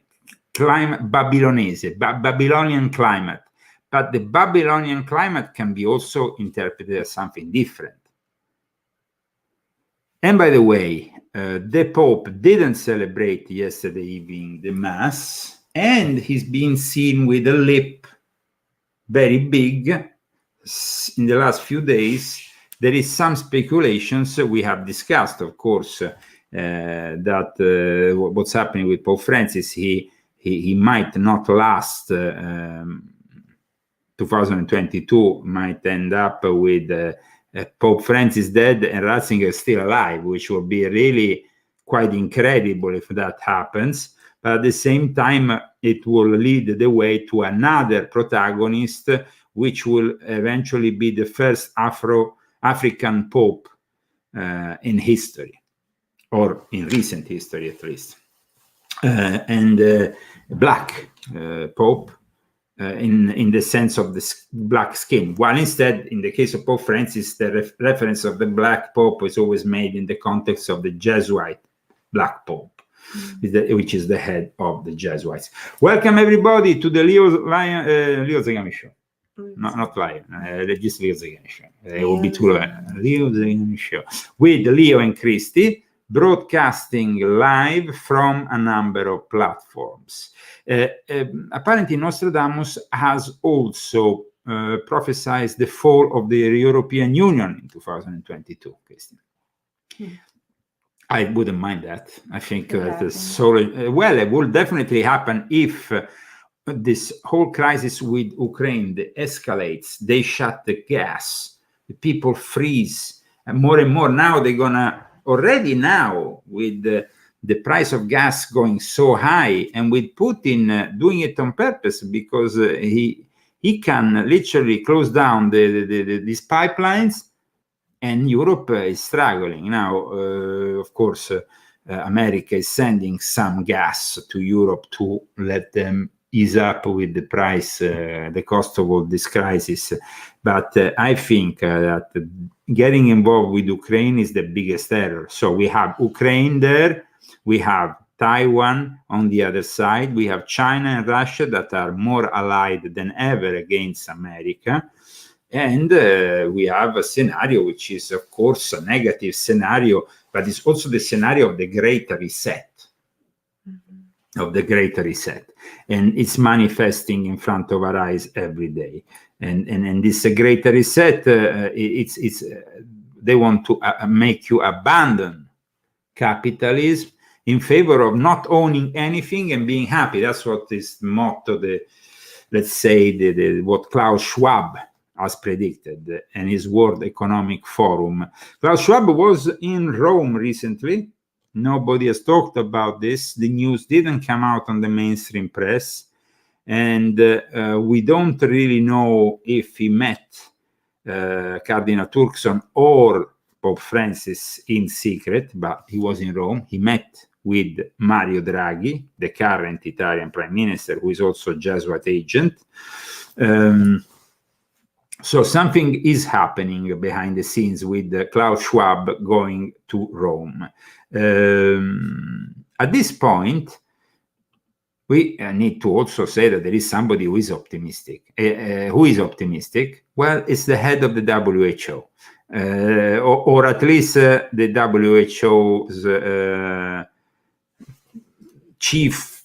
climate Babylonian climate, but the Babylonian climate can be also interpreted as something different. And by the way, the Pope didn't celebrate yesterday evening the Mass, and he's been seen with a lip very big in the last few days. There is some speculations we have discussed, of course, that what's happening with Pope Francis, he might not last. 2022 might end up with Pope Francis dead and Ratzinger still alive, which would be really quite incredible if that happens. But at the same time, it will lead the way to another protagonist, which will eventually be the first African Pope in history, or in recent history at least. And Black Pope, in the sense of the black skin, while instead, in the case of Pope Francis, the reference of the Black Pope is always made in the context of the Jesuit Black Pope, which is the head of the Jesuits. Welcome everybody to the Leo Zagami Show. No, not Lion, just Leo Zagami Show. It will be too long. Leo Zagami Show with Leo and Christy, broadcasting live from a number of platforms. Apparently, Nostradamus has also prophesied the fall of the European Union in 2022, Christian. I wouldn't mind that. I think that is so well. It will definitely happen if this whole crisis with Ukraine escalates. They shut the gas. The people freeze, and more. Now they're gonna already now with the price of gas going so high, and with Putin doing it on purpose because he can literally close down these pipelines, and Europe is struggling now. Of course, America is sending some gas to Europe to let them ease up with the price, the cost of all this crisis. But I think that getting involved with Ukraine is the biggest error. So we have Ukraine there, we have Taiwan on the other side, we have China and Russia that are more allied than ever against America. And we have a scenario which is, of course, a negative scenario, but it's also the scenario of the Great Reset. Of the Great Reset, and it's manifesting in front of our eyes every day. And this Great Reset, it's they want to make you abandon capitalism in favor of not owning anything and being happy. That's what is the motto. Let's say what Klaus Schwab has predicted in his World Economic Forum. Klaus Schwab was in Rome recently. Nobody has talked about this. The news didn't come out on the mainstream press. And we don't really know if he met Cardinal Turkson or Pope Francis in secret, but he was in Rome. He met with Mario Draghi, the current Italian Prime Minister, who is also a Jesuit agent. So something is happening behind the scenes with Klaus Schwab going to Rome. At this point, we need to also say that there is somebody who is optimistic. Who is optimistic? Well, it's the head of the WHO, or at least the WHO's chief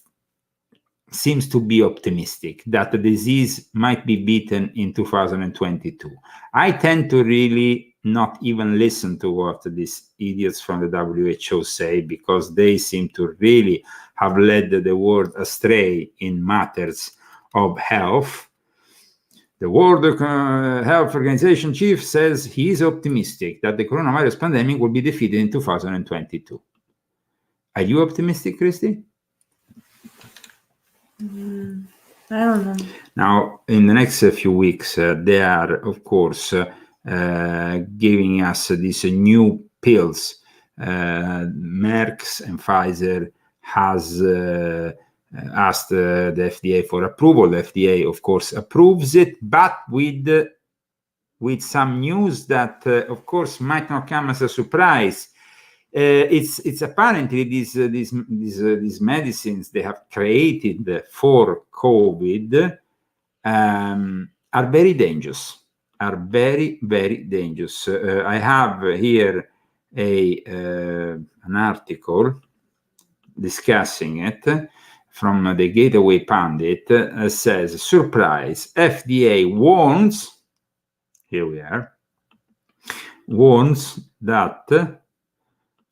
seems to be optimistic that the disease might be beaten in 2022. I tend to really not even listen to what these idiots from the WHO say, because they seem to really have led the world astray in matters of health. The World Health Organization chief says he is optimistic that the coronavirus pandemic will be defeated in 2022. Are you optimistic, Christy? I don't know. Now, in the next few weeks, they are, of course, giving us these new pills. Merck and Pfizer has asked the FDA for approval. The FDA, of course, approves it, but with some news that, of course, might not come as a surprise. It's apparently these medicines they have created for COVID are very dangerous. Are very, very dangerous. I have here an article discussing it from the Gateway Pundit. Says, surprise, FDA warns, here we are, warns that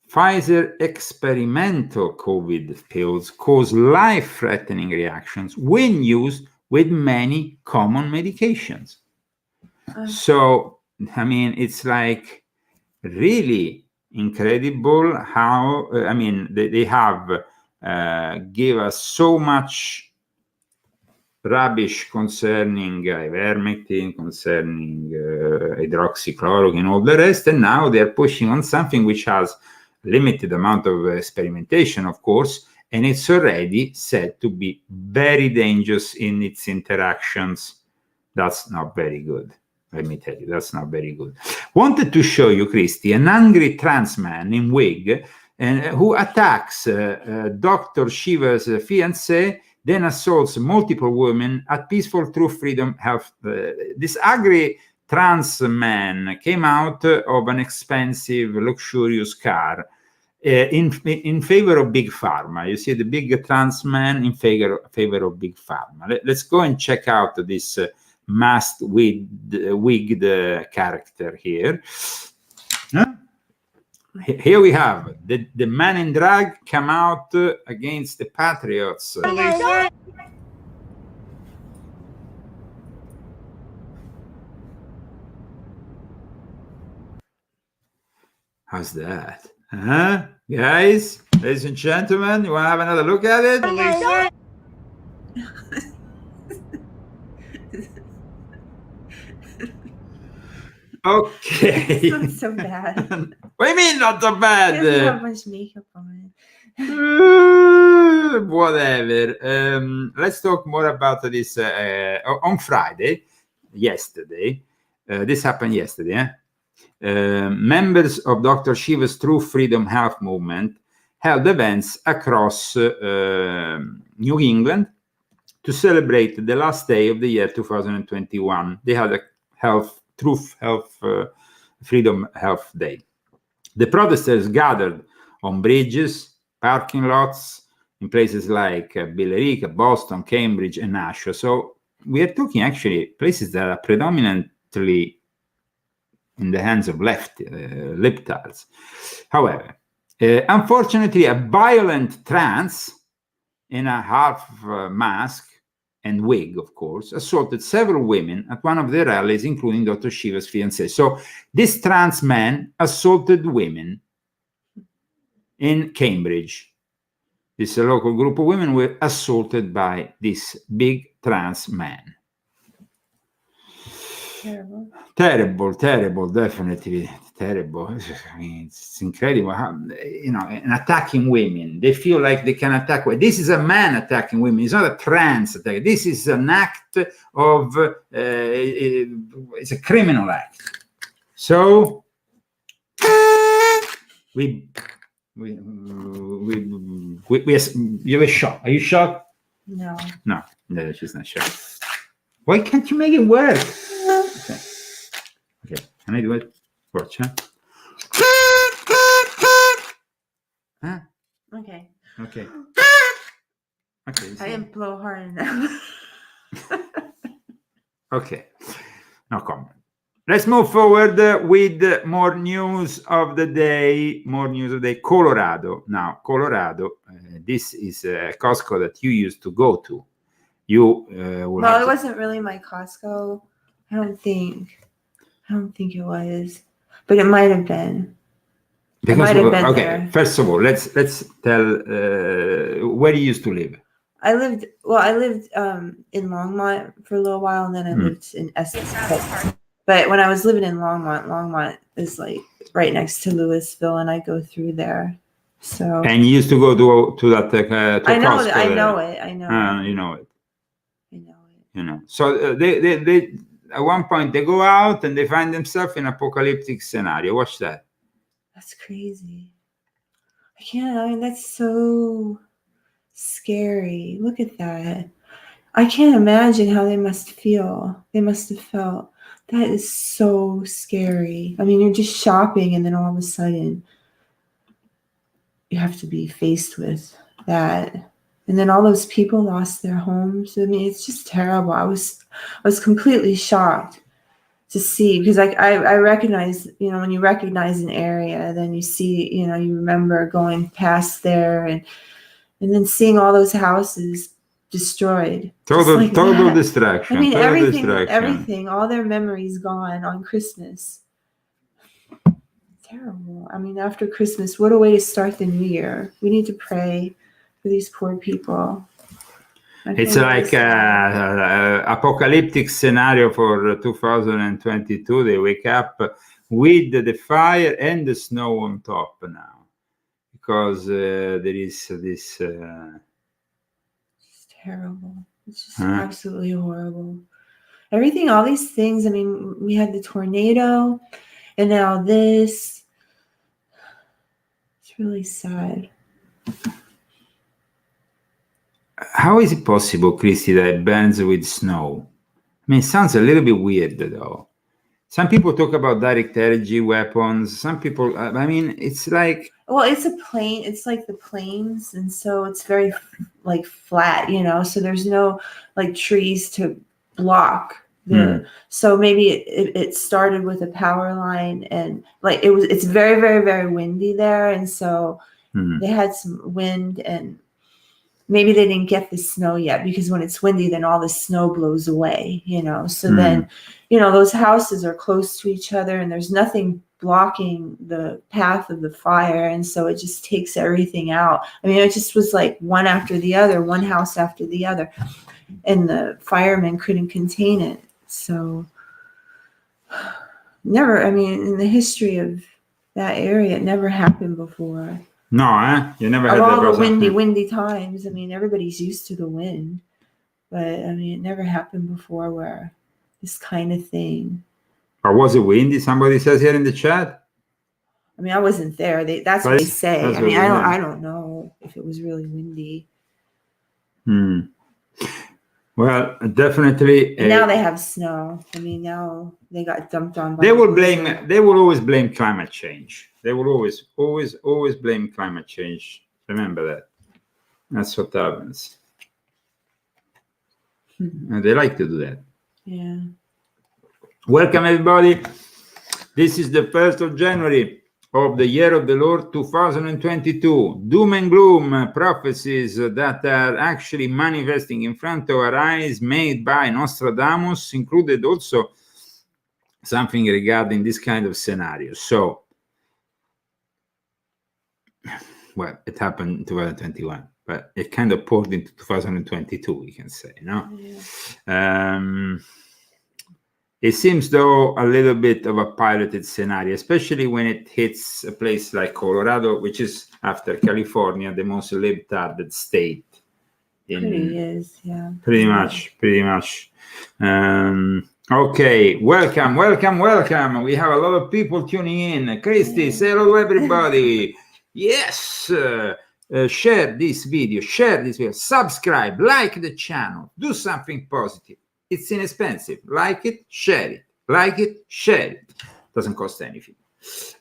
Pfizer experimental COVID pills cause life-threatening reactions when used with many common medications. So, I mean, it's like really incredible how, I mean, they have give us so much rubbish concerning ivermectin, concerning hydroxychloroquine, all the rest, and now they're pushing on something which has limited amount of experimentation, of course, and it's already said to be very dangerous in its interactions. That's not very good. Let me tell you, that's not very good. Wanted to show you, Christy, an angry trans man in wig and who attacks Dr. Shiva's fiancée, then assaults multiple women at Peaceful Truth Freedom Health. This angry trans man came out of an expensive, luxurious car in favor of Big Pharma. You see, the big trans man in favor of Big Pharma. Let's go and check out this masked wigged character here. Here we have the man in drag come out against the patriots. How's that? Huh? Guys, ladies and gentlemen, you want to have another look at it? Okay. It's not so bad. What do you mean not so bad? He doesn't have much makeup on. Whatever. Let's talk more about this. On Friday, yesterday, this happened yesterday. Members of Dr. Shiva's True Freedom Health Movement held events across New England to celebrate the last day of the year 2021. They had a Freedom Health Day. The protesters gathered on bridges, parking lots, in places like Billerica, Boston, Cambridge, and Nashua. So we are talking actually places that are predominantly in the hands of libertarians. However, unfortunately, a violent trans in a half mask and wig, of course, assaulted several women at one of their rallies, including Dr. Shiva's fiancée. So this trans man assaulted women in Cambridge. This local group of women were assaulted by this big trans man. Terrible. Terrible, definitely terrible. I mean, it's incredible how, and attacking women. They feel like they can attack. This is a man attacking women. It's not a trans attack. This is an act of, it's a criminal act. So you were shocked. Are you shocked? No. No, she's not shocked. Why can't you make it work? Okay. Can I do it? Watch, huh? Huh? Okay. Okay. Okay. I didn't blow hard enough. Okay. No comment. Let's move forward with more news of the day. Colorado. Now, Colorado, this is a Costco that you used to go to. Well, it wasn't really my Costco. I don't think it was, but it might have been. Because, it might have been okay, there. First of all, let's tell where you used to live. I lived in Longmont for a little while, and then I lived in Essex. But when I was living in Longmont is like right next to Louisville, and I go through there. So. And you used to go to that to I know Costco. I know it. You know it. I know it. You know. So they at one point they go out and they find themselves in apocalyptic scenario. Watch that. That's crazy. I mean, that's so scary. Look at that. I can't imagine how they must feel. They must have felt. That is so scary. I mean, you're just shopping, and then all of a sudden you have to be faced with that. And then all those people lost their homes. I mean, it's just terrible. I was completely shocked to see, because I recognize, when you recognize an area, then you see, you remember going past there and then seeing all those houses destroyed. Total distraction. I mean, total everything, all their memories gone on Christmas. Terrible. I mean, after Christmas, what a way to start the new year. We need to pray for these poor people. It's like an apocalyptic scenario for 2022. They wake up with the fire and the snow on top now, because there is this. It's terrible. It's just absolutely horrible. Everything, all these things. I mean, we had the tornado, and now this. It's really sad. How is it possible, Christy, that it burns with snow? I mean, it sounds a little bit weird, though. Some people talk about direct energy weapons. Some people, I mean, it's like... Well, it's a plane. It's like the plains, and so it's very, like, flat, so there's no, like, trees to block the... So maybe it started with a power line, and, like, it's very, very, very windy there, and so they had some wind, and maybe they didn't get the snow yet, because when it's windy, then all the snow blows away, So then, those houses are close to each other, and there's nothing blocking the path of the fire. And so it just takes everything out. I mean, it just was like one after the other, one house after the other. And the firemen couldn't contain it. So never, I mean, in the history of that area, it never happened before. No, you never had that. All the windy times. I mean, everybody's used to the wind, but I mean, it never happened before where this kind of thing. Or was it windy? Somebody says here in the chat. I mean, I wasn't there. That's what they say. I mean, I don't know if it was really windy. Well, definitely. Now they have snow. I mean, now they got dumped on. They will always blame climate change. They will always blame climate change. Remember that. That's what happens. And they like to do that. Yeah. Welcome, everybody. This is the 1st of January of the year of the Lord 2022. Doom and gloom prophecies that are actually manifesting in front of our eyes, made by Nostradamus, included also something regarding this kind of scenario. So, well, it happened in 2021, but it kind of poured into 2022, we can say, no? Yeah. It seems, though, a little bit of a piloted scenario, especially when it hits a place like Colorado, which is, after California, the most libtarded state. Pretty is, yeah. Pretty much. Okay, welcome. We have a lot of people tuning in. Christy, say hello to everybody. Yes. Share this video, subscribe, like the channel, do something positive. It's inexpensive. Like it, share it. Doesn't cost anything.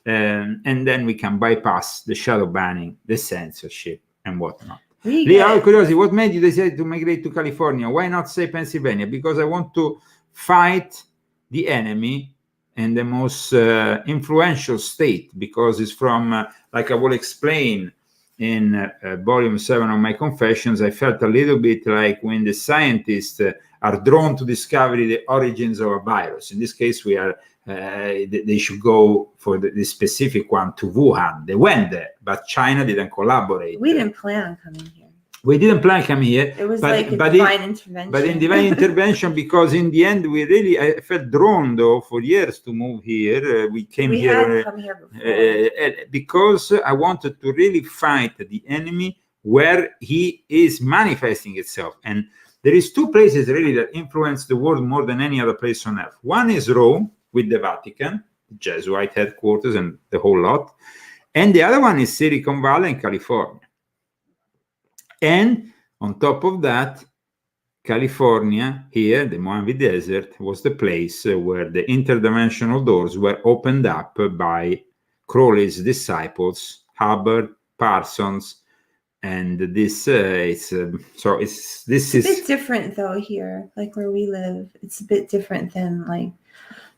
And then we can bypass the shadow banning, the censorship, and whatnot. Leo, out of curiosity, what made you decide to migrate to California? Why not say Pennsylvania? Because I want to fight the enemy in the most influential state, because it's from, like I will explain in volume 7 of my confessions, I felt a little bit like when the scientists are drawn to discover the origins of a virus. In this case, they should go for the specific one to Wuhan. They went there, but China didn't collaborate. We didn't plan on coming here. We didn't plan to come here. It was like a divine intervention. But in divine intervention, because in the end, I felt drawn, though, for years to move here. We had come here before. Because I wanted to really fight the enemy where he is manifesting itself. And there is two places really that influence the world more than any other place on earth. One is Rome, with the Vatican, Jesuit headquarters, and the whole lot. And the other one is Silicon Valley in California. And on top of that, California, here, the Mojave Desert, was the place where the interdimensional doors were opened up by Crowley's disciples, Hubbard, Parsons, and this is a bit different, though, here, like where we live. It's a bit different than like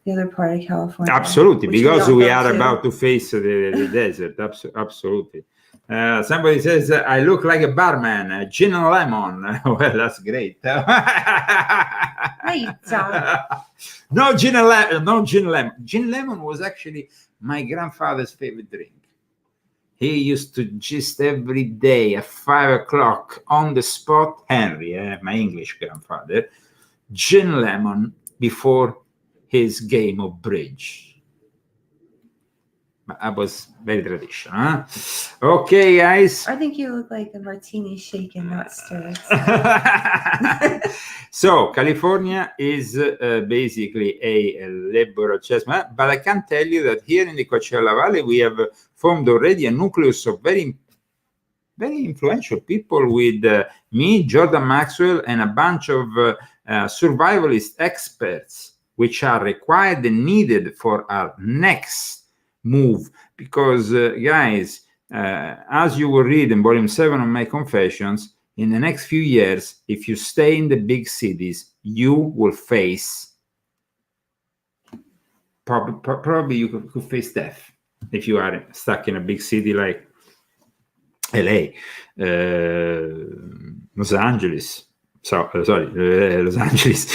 the other part of California. Absolutely, because we are about to face the desert. Absolutely. Somebody says, I look like a barman, gin and lemon. Well, that's great. No, you don't. No gin and lemon. Gin and lemon was actually my grandfather's favorite drink. He used to just every day at 5 o'clock on the spot, Henry, my English grandfather, gin and lemon before his game of bridge. I was very traditional. Huh? Okay, guys. I think you look like a martini shaken, not stirred. So California is basically a liberal chessman, but I can tell you that here in the Coachella Valley, we have formed already a nucleus of very, very influential people with me, Jordan Maxwell, and a bunch of survivalist experts, which are required and needed for our next move. Because, guys, as you will read in volume 7 of my confessions, in the next few years, if you stay in the big cities, you will face probably you could face death if you are stuck in a big city like LA, Los Angeles. Los Angeles,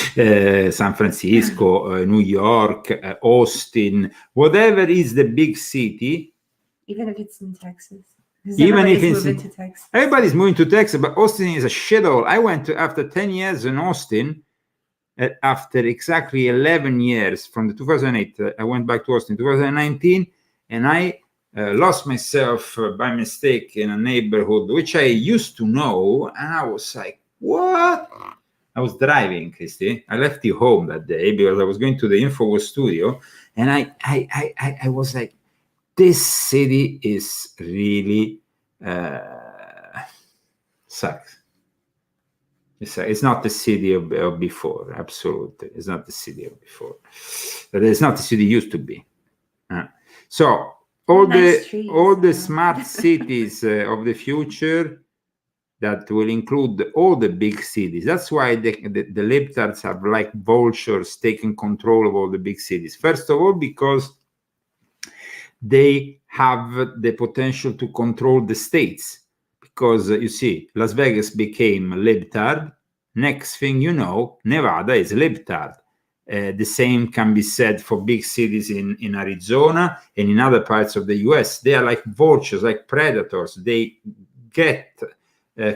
San Francisco, New York, Austin, whatever is the big city. Even if it's in Texas. Even if it's moving to Texas. Everybody's moving to Texas, but Austin is a shithole. I went to, after 10 years in Austin, after exactly 11 years from the 2008, I went back to Austin 2019, and I lost myself by mistake in a neighborhood which I used to know, and I was like, what? I was driving, Christy. I left you home that day because I was going to the InfoWars studio, and I was like, this city is really sucks. It's not the city of before. Absolutely, it's not the city of before. But it's not the city it used to be. So all the smart cities of the future that will include all the big cities. That's why the libtards have, like vultures, taken control of all the big cities. First of all, because they have the potential to control the states. Because you see, Las Vegas became libtard. Next thing you know, Nevada is libtard. The same can be said for big cities in Arizona and in other parts of the US. They are like vultures, like predators. They get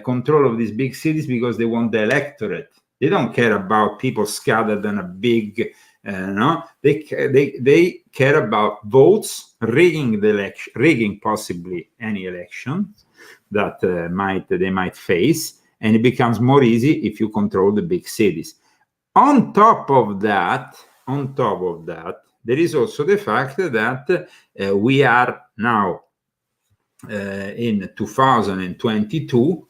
control of these big cities because they want the electorate. They don't care about people scattered on a big No, they care about votes, rigging possibly any election that they might face, and it becomes more easy if you control the big cities. On top of that, there is also the fact that we are now in 2022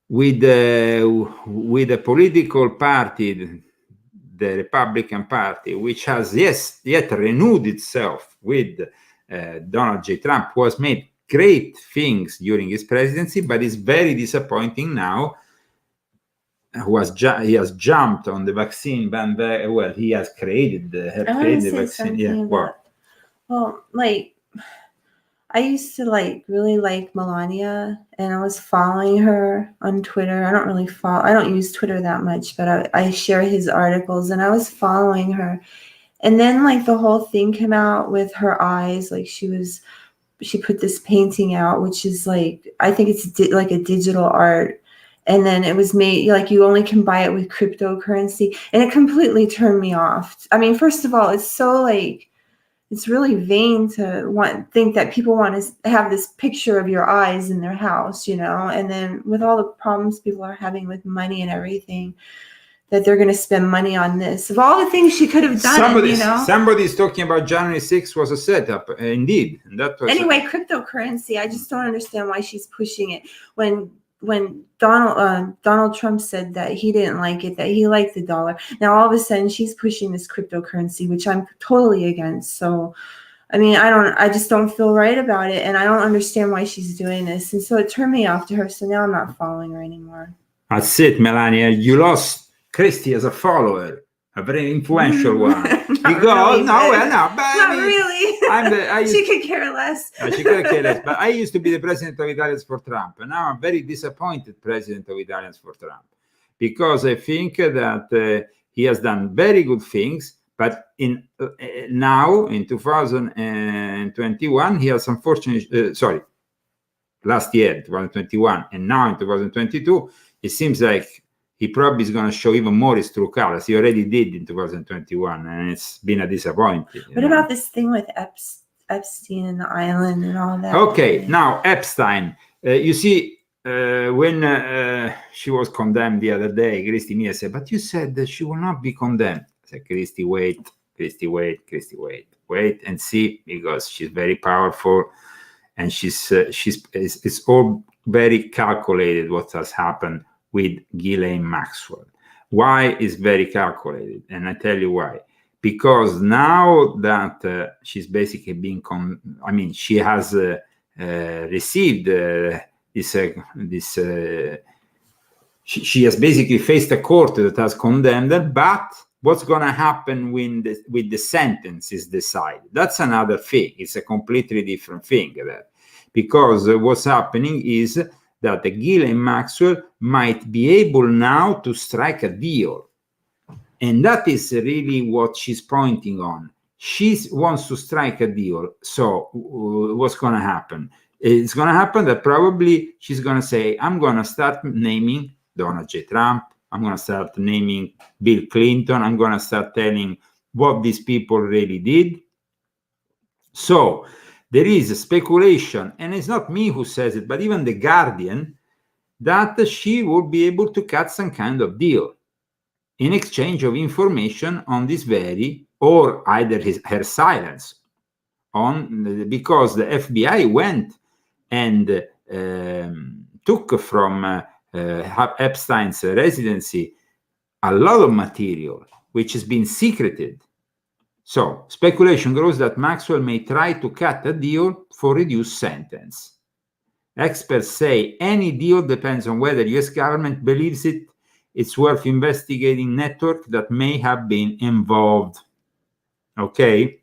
with a political party, the Republican Party, which has yet renewed itself with Donald J. Trump, who has made great things during his presidency, but is very disappointing now. He has jumped on the vaccine bandwagon. Well, he has created the vaccine. Yeah, well, like, I used to really like Melania, and I was following her on Twitter. I don't use Twitter that much, but I share his articles, and I was following her. And then the whole thing came out with her eyes. She put this painting out, which is I think it's like a digital art. And then it was made you only can buy it with cryptocurrency, and it completely turned me off. I mean, first of all, it's so it's really vain to think that people want to have this picture of your eyes in their house, and then with all the problems people are having with money and everything, that they're going to spend money on this. Of all the things she could have done, Somebody's talking about January 6th was a setup, indeed. And that was cryptocurrency, I just don't understand why she's pushing it. When Donald Trump said that he didn't like it, that he liked the dollar. Now all of a sudden she's pushing this cryptocurrency, which I'm totally against. So, I mean, I just don't feel right about it, and I don't understand why she's doing this. And so it turned me off to her. So now I'm not following her anymore. That's it, Melania. You lost Christy as a follower, a very influential one. Not really. She could care less. She could care less. But I used to be the president of Italians for Trump, and now I'm very disappointed president of Italians for Trump, because I think that he has done very good things. But now in 2021, he has unfortunately, last year, 2021, and now in 2022, it seems like he probably is going to show even more his true colors. He already did in 2021, and it's been a disappointment. What about this thing with Epstein and the island and all that? Okay, now Epstein. You see, when she was condemned the other day, Christy Mia said, "But you said that she will not be condemned." I said, "Christy, wait and see, because she's very powerful, and it's all very calculated what has happened with Ghislaine Maxwell." Why is very calculated? And I tell you why. Because now that she's basically being, she has received she has basically faced a court that has condemned her, but what's going to happen with the sentence is decided. That's another thing. It's a completely different thing there. Because what's happening is that Ghislaine Maxwell might be able now to strike a deal. And that is really what she's pointing on. She wants to strike a deal. So what's going to happen? It's going to happen that probably she's going to say, I'm going to start naming Donald J. Trump. I'm going to start naming Bill Clinton. I'm going to start telling what these people really did. So there is a speculation, and it's not me who says it, but even The Guardian, that she will be able to cut some kind of deal in exchange of information on this or either her silence on, because the FBI went and took from Epstein's residency a lot of material which has been secreted. So speculation grows that Maxwell may try to cut a deal for reduced sentence. Experts say any deal depends on whether U.S. government believes it's worth investigating network that may have been involved. Okay?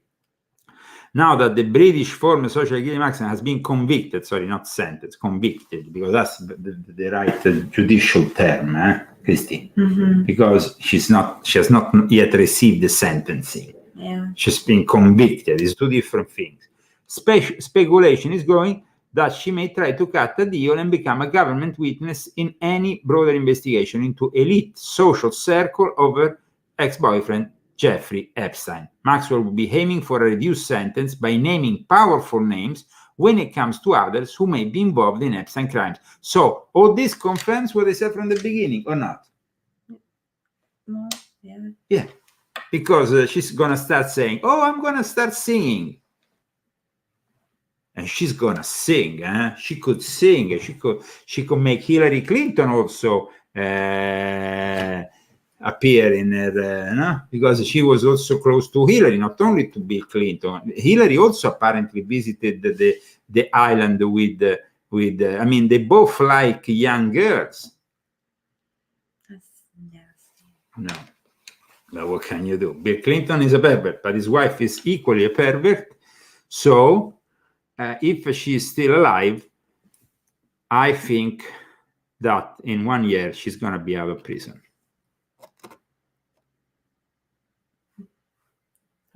Now that the British former social Ghislaine Maxwell has been convicted, not sentenced, convicted, because that's the right judicial term, Christy? Mm-hmm. Because she has not yet received the sentencing. Yeah. She's been convicted. It's two different things. Speculation is going that she may try to cut a deal and become a government witness in any broader investigation into elite social circle of her ex-boyfriend, Jeffrey Epstein. Maxwell will be aiming for a reduced sentence by naming powerful names when it comes to others who may be involved in Epstein crimes. So, all this confirms what I said from the beginning, or not? Well, yeah. Yeah, because she's going to start saying, oh, I'm going to start singing. And she's going to sing. She could sing. She could make Hillary Clinton also appear in her, no? Because she was also close to Hillary, not only to Bill Clinton. Hillary also apparently visited the island with I mean, they both like young girls. That's nasty. No, but what can you do? Bill Clinton is a pervert, but his wife is equally a pervert. So if she is still alive, I think that in 1 year she's going to be out of prison.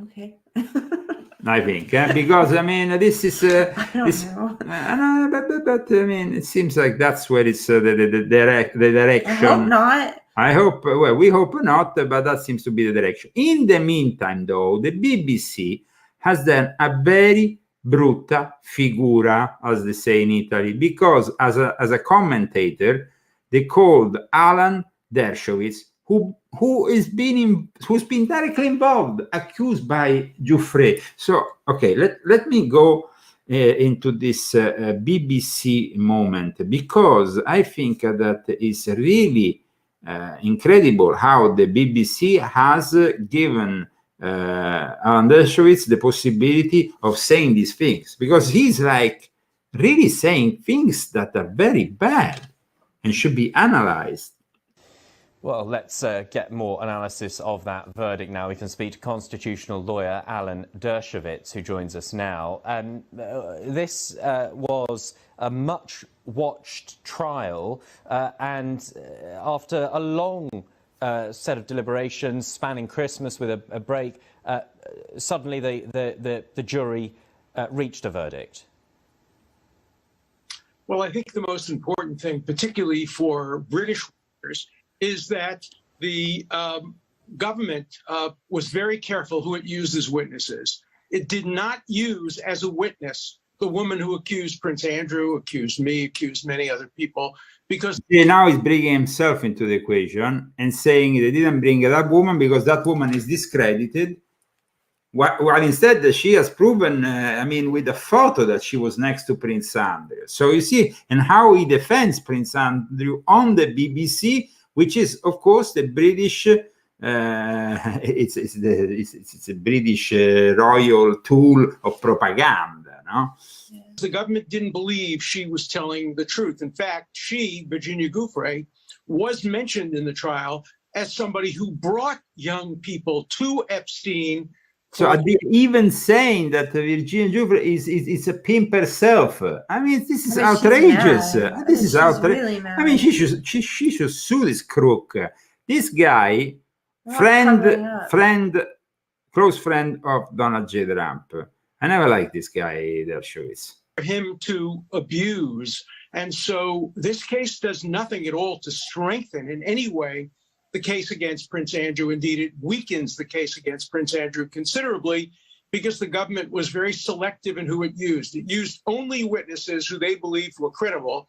Okay. I think, because I mean, this is I don't know. but I mean, it seems like that's where it's the direction. I hope not. I hope, well, we hope not, but that seems to be the direction. In the meantime, though, the BBC has done a very brutta figura, as they say in Italy, because as a commentator, they called Alan Dershowitz, who's been directly involved, accused by Giuffre. So, okay, let me go into this BBC moment, because I think that is really incredible how the BBC has given Alan Dershowitz the possibility of saying these things, because he's like really saying things that are very bad and should be analyzed. Well, let's get more analysis of that verdict now. We can speak to constitutional lawyer Alan Dershowitz, who joins us now. This was a much-watched trial, and after a long set of deliberations spanning Christmas with a break, suddenly the jury reached a verdict. Well, I think the most important thing, particularly for British readers, is that the government was very careful who it used as witnesses. It did not use as a witness the woman who accused Prince Andrew, accused me, accused many other people, because... Now he's bringing himself into the equation and saying they didn't bring that woman because that woman is discredited, while instead she has proven, I mean, with a photo that she was next to Prince Andrew. So you see, and how he defends Prince Andrew on the BBC, which is, of course, the British. It's a British royal tool of propaganda, no? The government didn't believe she was telling the truth. In fact, she, Virginia Giuffre, was mentioned in the trial as somebody who brought young people to Epstein. So even saying that Virginia Giuffre is a pimp herself. I mean, this is outrageous. This is outrageous. Really mad. I mean, she should sue this crook. This guy, close friend of Donald J. Trump. I never liked this guy, Dershowitz. For him to abuse. And so this case does nothing at all to strengthen in any way the case against Prince Andrew. Indeed, it weakens the case against Prince Andrew considerably because the government was very selective in who it used. It used only witnesses who they believed were credible,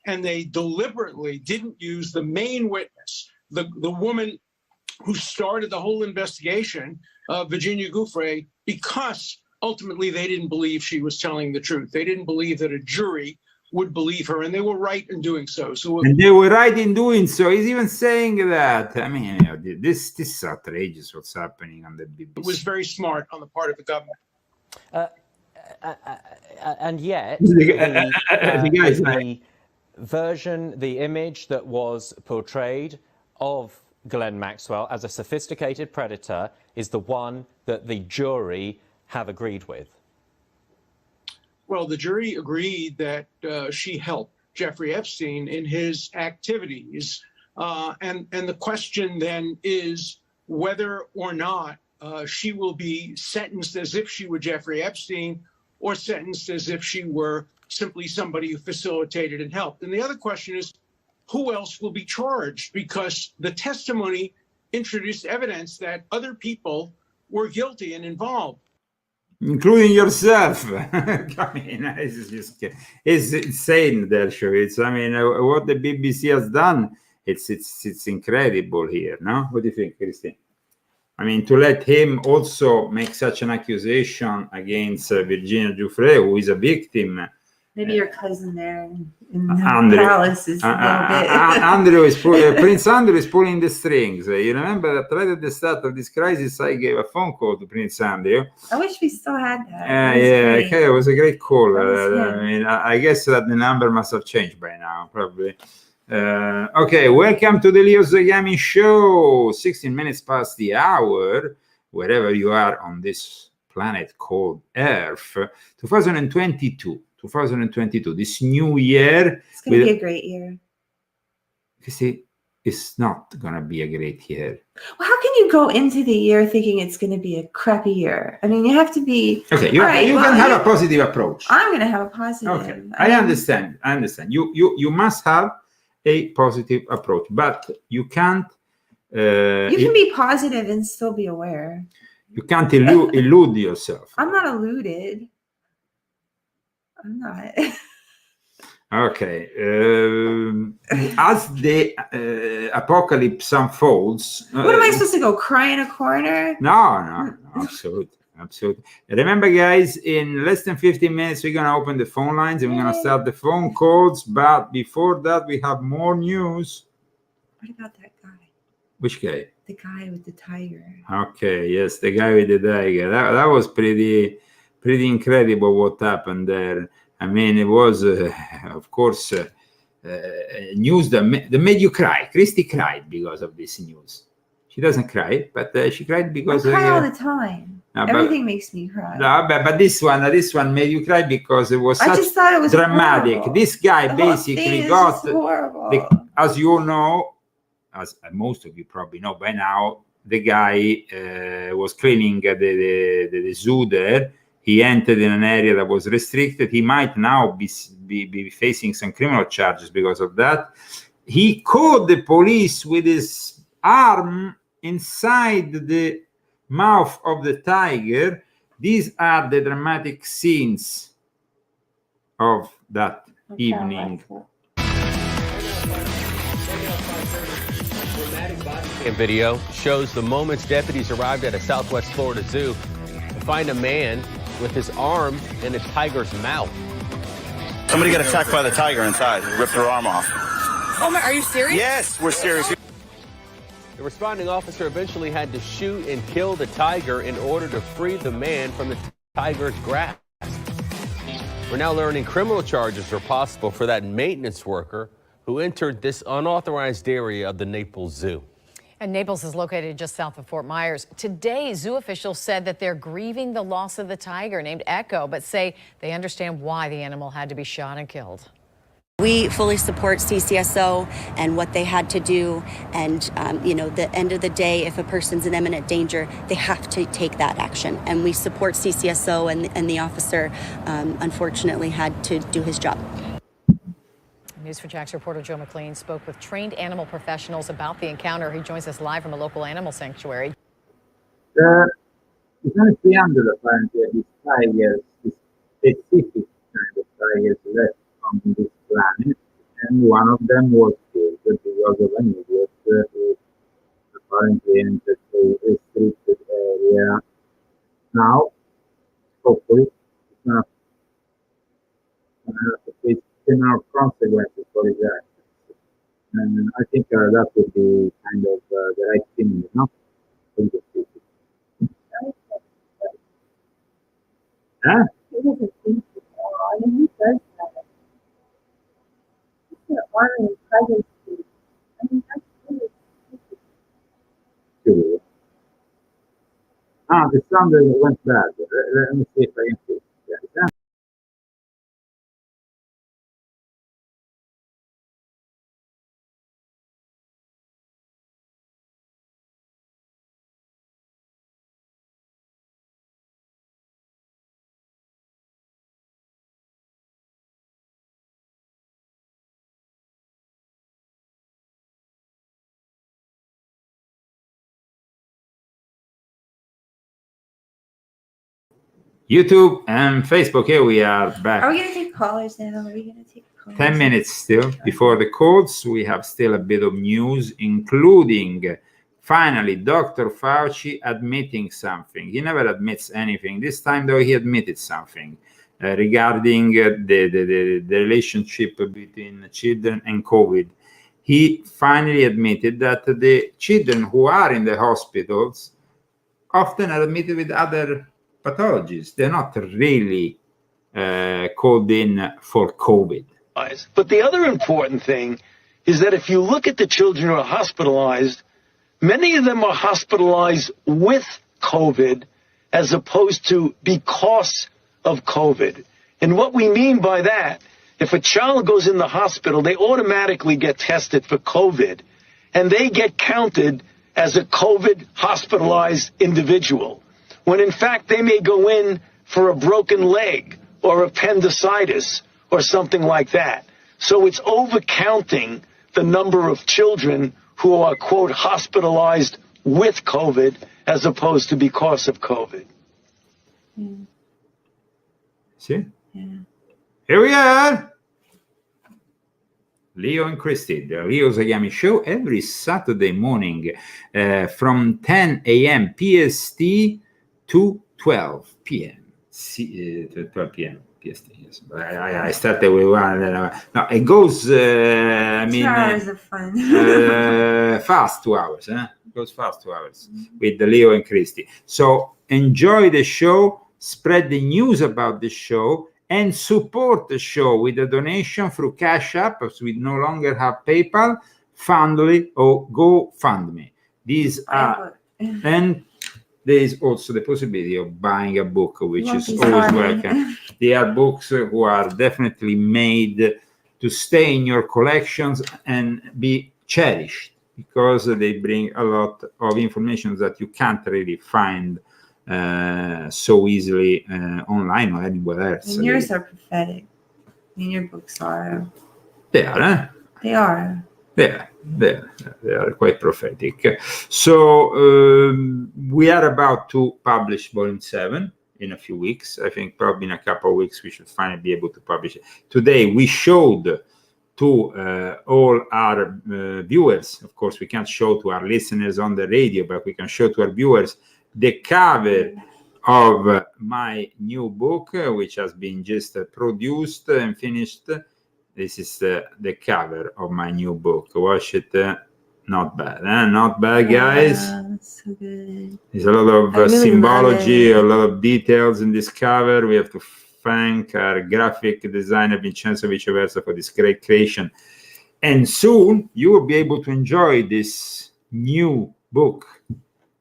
and they deliberately didn't use the main witness, the woman who started the whole investigation, Virginia Giuffre, because ultimately they didn't believe she was telling the truth. They didn't believe that a jury would believe her, and they were right in doing so. And they were right in doing so. He's even saying that. I mean, you know, this is outrageous what's happening on the BBC. It was very smart on the part of the government. And yet, the image that was portrayed of Ghislaine Maxwell as a sophisticated predator is the one that the jury have agreed with. Well, the jury agreed that she helped Jeffrey Epstein in his activities. And the question then is whether or not she will be sentenced as if she were Jeffrey Epstein or sentenced as if she were simply somebody who facilitated and helped. And the other question is, who else will be charged? Because the testimony introduced evidence that other people were guilty and involved. Including yourself. I mean, it's insane, Dershowitz. I mean, what the BBC has done, it's incredible here, no? What do you think, Christine? I mean, to let him also make such an accusation against Virginia Giuffre, who is a victim. Maybe your cousin there in the Andrew, palace is a little bit. Andrew is Prince Andrew is pulling the strings. You remember that right at the start of this crisis, I gave a phone call to Prince Andrew. I wish we still had that. Yeah, okay, it was a great call. I mean, I guess that the number must have changed by now, probably. Okay, welcome to the Leo Zagami Show. 16 minutes past the hour, wherever you are on this planet called Earth. 2022, this new year. It's going to be a great year. You see, it's not going to be a great year. Well, how can you go into the year thinking it's going to be a crappy year? I mean, you have to be... Okay, you can have a positive approach. I'm going to have a positive. Okay, I understand. You must have a positive approach, but you can't... you can be positive and still be aware. You can't elude yourself. I'm not eluded. I'm not. Okay. As the apocalypse unfolds... What am I supposed to go cry in a corner? No, absolutely. Remember, guys, in less than 15 minutes, we're going to open the phone lines and we're going to start the phone calls. But before that, we have more news. What about that guy? Which guy? The guy with the tiger. Okay, yes, the guy with the tiger. That was pretty incredible what happened there. I mean, it was, of course, news that made you cry. Christy cried because of this news. She doesn't cry, but she cried because... I cry all the time. No, everything makes me cry. No, but this one made you cry because it was I just thought it was dramatic. horrible. This guy the basically got... horrible. As you know, as most of you probably know by now, the guy was cleaning the zoo there. He entered in an area that was restricted. He might now be facing some criminal charges because of that. He caught the police with his arm inside the mouth of the tiger. These are the dramatic scenes of that evening. And video shows the moments deputies arrived at a Southwest Florida zoo to find a man with his arm in a tiger's mouth. Somebody got attacked by the tiger inside, ripped her arm off. Oh my, are you serious? Yes, we're serious. The responding officer eventually had to shoot and kill the tiger in order to free the man from the tiger's grasp. We're now learning criminal charges are possible for that maintenance worker who entered this unauthorized area of the Naples Zoo. And Naples is located just south of Fort Myers. Today, zoo officials said that they're grieving the loss of the tiger named Echo, but say they understand why the animal had to be shot and killed. We fully support CCSO and what they had to do. And, the end of the day, if a person's in imminent danger, they have to take that action. And we support CCSO, and the officer, unfortunately, had to do his job. News4Jax reporter Joe McLean spoke with trained animal professionals about the encounter. He joins us live from a local animal sanctuary. It's only 300 apparently these tigers, this specific kind of tigers left on this planet, and one of them was killed because of an idiot who apparently entered a restricted area. Now, hopefully, it's not to face criminal consequences for his actions. And I think that would be kind of the right thing, no? Huh? It was a thing. I mean, he does that. He's an army and pregnancy. I mean, that's really Sure. The sound went bad. Let me see if I can fix it. Yeah. YouTube and Facebook. Here we are back. Are we gonna take callers now? Are we gonna take callers? 10 minutes still before the calls. We have still a bit of news, including finally Dr. Fauci admitting something. He never admits anything. This time, though, he admitted something regarding the relationship between children and COVID. He finally admitted that the children who are in the hospitals often are admitted with other pathologies. They're not really called in for COVID. But the other important thing is that if you look at the children who are hospitalized, many of them are hospitalized with COVID as opposed to because of COVID. And what we mean by that, if a child goes in the hospital, they automatically get tested for COVID, and they get counted as a COVID hospitalized individual, when in fact they may go in for a broken leg or appendicitis or something like that. So it's overcounting the number of children who are, quote, hospitalized with COVID as opposed to because of COVID. See? Yeah. Here we are. Leo and Christy, the Leo Zagami Show, every Saturday morning from 10 a.m. PST to 12 p.m. 12 p.m. PST. Yes. I started with one. No, it goes. 2 hours of fun. Fast 2 hours. It goes fast 2 hours with the Leo and Christy. So enjoy the show. Spread the news about the show and support the show with a donation through Cash App, as we no longer have PayPal, Fundly, or GoFundMe. These are, and there is also the possibility of buying a book, which is always welcome. They are books who are definitely made to stay in your collections and be cherished, because they bring a lot of information that you can't really find so easily online or anywhere else. And yours are prophetic. I mean, your books are. They are. They are. They are quite prophetic. So we are about to publish Volume 7 in a few weeks. I think probably in a couple of weeks we should finally be able to publish it. Today we showed to all our viewers. Of course, we can't show to our listeners on the radio, but we can show to our viewers the cover of my new book, which has been just produced and finished. This is the cover of my new book. Watch it. Not bad. Not bad, guys. So good. There's a lot of really symbology, a lot of details in this cover. We have to thank our graphic designer, Vincenzo Viceversa, for this great creation. And soon you will be able to enjoy this new book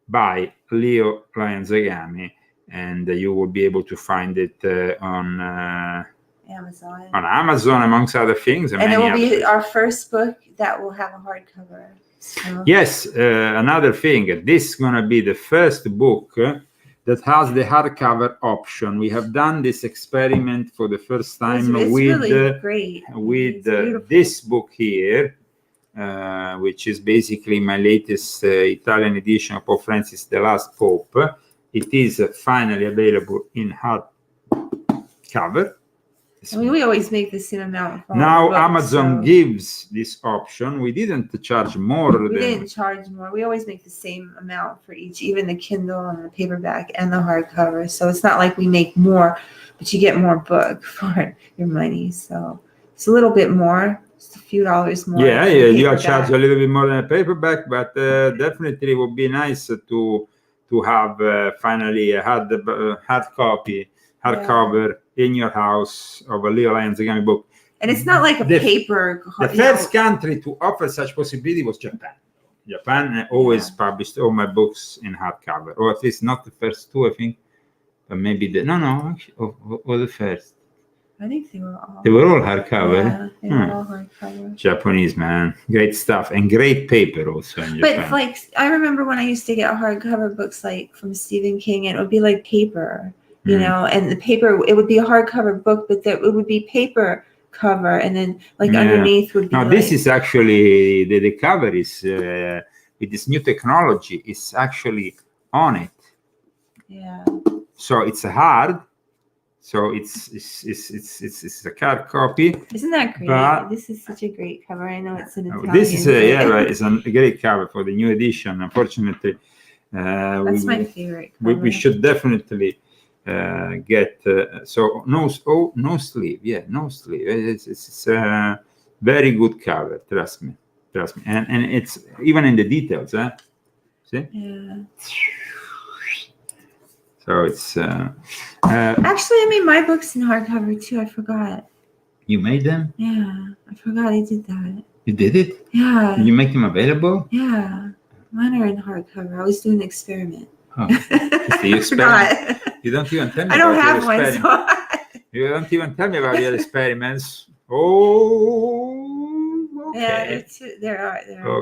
by Leo and Zagami, and you will be able to find it on Amazon, amongst other things. And it will be our first book that will have a hardcover. So. Yes, another thing. This is going to be the first book that has the hardcover option. We have done this experiment for the first time it's with really great. With this book here. Which is basically my latest Italian edition of Pope Francis, the Last Pope. It is finally available in hardcover. I mean, we always make the same amount. For now books, Amazon gives this option. We didn't charge more. We didn't charge more. We always make the same amount for each, even the Kindle and the paperback and the hardcover. So it's not like we make more, but you get more book for your money. So it's a little bit more. A few dollars more. Yeah, you are charged a little bit more than a paperback, but definitely it would be nice to have finally a hardcover in your house of a Leo and Zagami book. And it's not like a paper. The first country to offer such possibility was Japan. Japan always published all my books in hardcover, or at least not the first two, I think, but maybe or the first. I think they were all hardcover. Yeah, they were all hardcover. Japanese, man. Great stuff. And great paper also in Japan. But like, I remember when I used to get hardcover books like from Stephen King, and it would be like paper, you know, and the paper, it would be a hardcover book, but it would be paper cover, and then like underneath would be. No, this is actually, the cover is, with this new technology, is actually on it. Yeah. So it's hard, So it's a card copy. Isn't that great? But this is such a great cover. I know it's an Italian. This is it's a great cover for the new edition. Unfortunately, that's my favorite cover. We should definitely get so no sleeve. Yeah, no sleeve. It's a very good cover. Trust me, and it's even in the details. See? Yeah. So it's actually, I made my books in hardcover too. I forgot. You made them? Yeah, I forgot I did that. You did it? Yeah. Did you make them available? Yeah, mine are in hardcover. I was doing an experiment. Oh, you experiment. You don't even tell me. I don't about have your one. experiment. You don't even tell me about your experiments. Oh. Okay. Yeah, there are.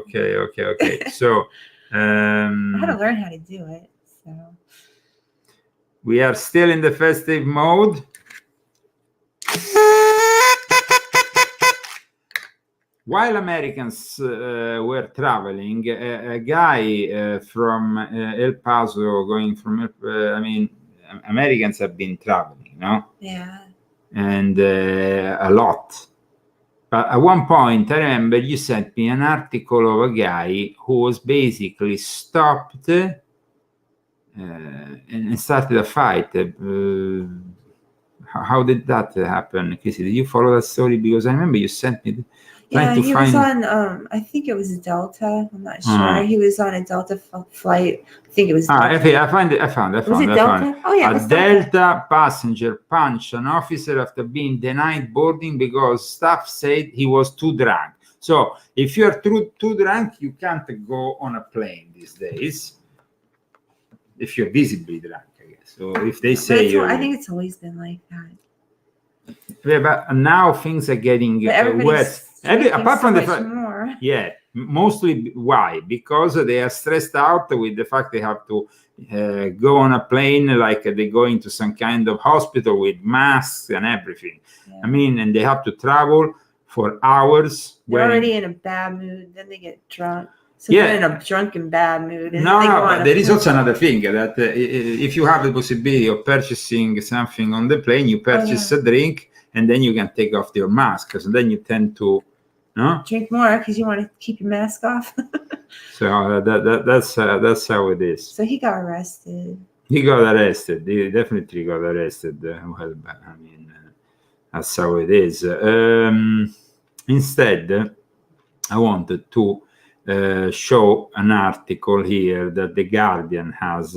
Okay. So. I had to learn how to do it. So. We are still in the festive mode. While Americans were traveling, a guy from El Paso going from, Americans have been traveling, Yeah. And a lot. But at one point, I remember you sent me an article of a guy who was basically stopped and started a fight. How did that happen, Chrissy? Did you follow that story? Because I remember you sent me. He was on. I think it was a Delta. I'm not sure. He was on a Delta flight. I think it was. Delta. I found it. Was it Delta? Oh yeah. A Delta passenger punched an officer after being denied boarding because staff said he was too drunk. So if you're too drunk, you can't go on a plane these days. If you're visibly drunk, I guess. So if they say I think it's always been like that. Yeah, but now things are getting worse. Apart from the fact, mostly why? Because they are stressed out with the fact they have to go on a plane, like they go into some kind of hospital with masks and everything. Yeah. And they have to travel for hours. They're already in a bad mood, then they get drunk. So they're in a drunken bad mood. And but there is also another thing that if you have the possibility of purchasing something on the plane, you purchase a drink and then you can take off your mask. So then you tend to drink more because you want to keep your mask off. So that's how it is. So he got arrested. He definitely got arrested. That's how it is. Instead, I wanted to show an article here that the Guardian has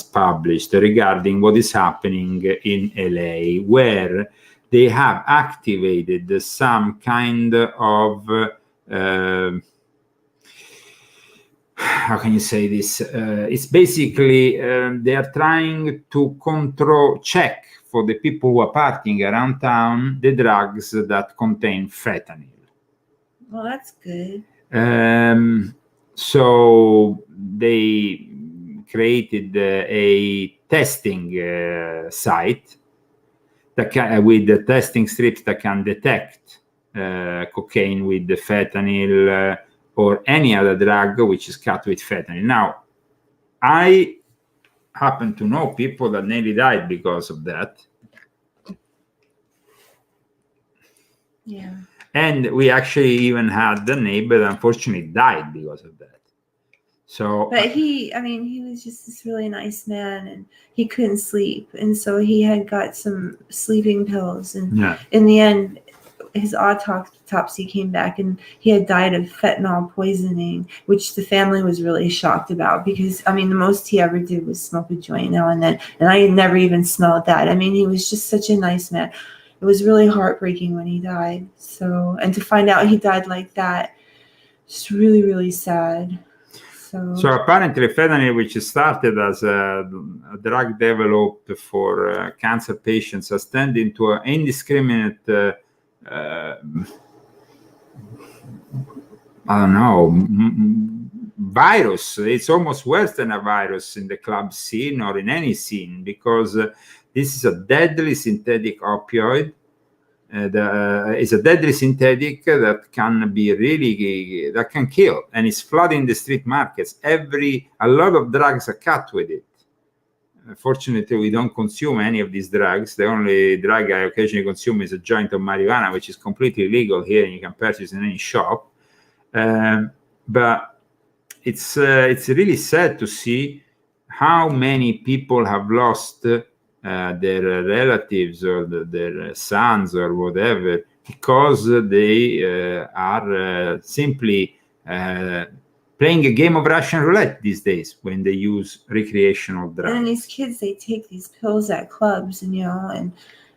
published regarding what is happening in LA, where they have activated some kind of how can you say this? It's basically they are trying to check for the people who are partying around town the drugs that contain fentanyl. Well, that's good. So they created a testing site that with the testing strips that can detect cocaine with the fentanyl or any other drug which is cut with fentanyl. Now, I happen to know people that nearly died because of that. Yeah. And we actually even had a neighbor that unfortunately died because of that. So, but he was just this really nice man, and he couldn't sleep, and so he had got some sleeping pills, and in the end, his autopsy came back, and he had died of fentanyl poisoning, which the family was really shocked about because the most he ever did was smoke a joint now and then, and I had never even smelled that. He was just such a nice man. It was really heartbreaking when he died. So, and to find out he died like that, just really, really sad. So apparently fentanyl, which started as a drug developed for cancer patients, has turned into an indiscriminate, virus. It's almost worse than a virus in the club scene or in any scene, because this is a deadly synthetic opioid. It's a deadly synthetic that can be that can kill, and it's flooding the street markets. A lot of drugs are cut with it. fortunately, we don't consume any of these drugs. The only drug I occasionally consume is a joint of marijuana, which is completely legal here, and you can purchase in any shop. But it's really sad to see how many people have lost their relatives or their sons or whatever because they are simply playing a game of Russian roulette these days when they use recreational drugs. And then these kids, they take these pills at clubs, and and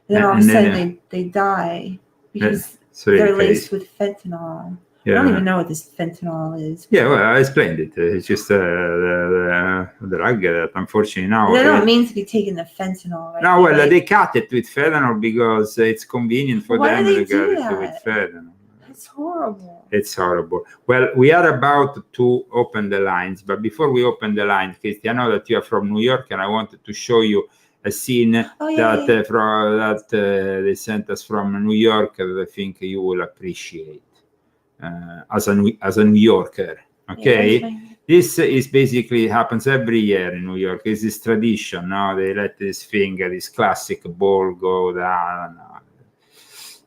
then all of a sudden they die because they're laced with fentanyl. I don't even know what this fentanyl is. Yeah, well, I explained it. It's just a drug that unfortunately now... They don't mean to be taking the fentanyl, right? No, well, they cut it with fentanyl because it's convenient for them to get it with fentanyl. It's horrible. It's horrible. Well, we are about to open the lines, but before we open the lines, Christy, I know that you are from New York, and I wanted to show you a scene that they sent us from New York that I think you will appreciate. As a New Yorker, okay? Yeah, this is basically happens every year in New York. It's this tradition, no? They let this finger, this classic ball go down.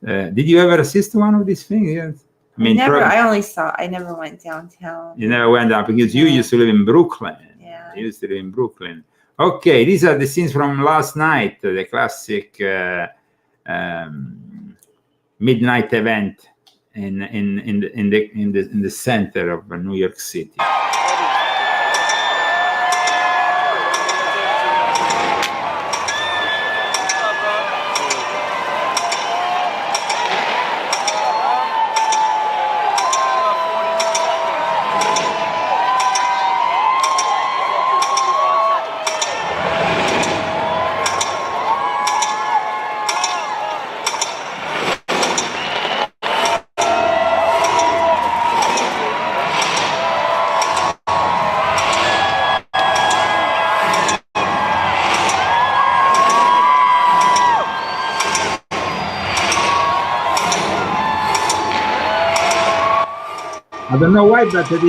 Did you ever assist to one of these things? Yes. I mean, I never went downtown. You never went down because you used to live in Brooklyn. Yeah. You used to live in Brooklyn. Okay, these are the scenes from last night, the classic midnight event in the center of New York City. I don't know why, but this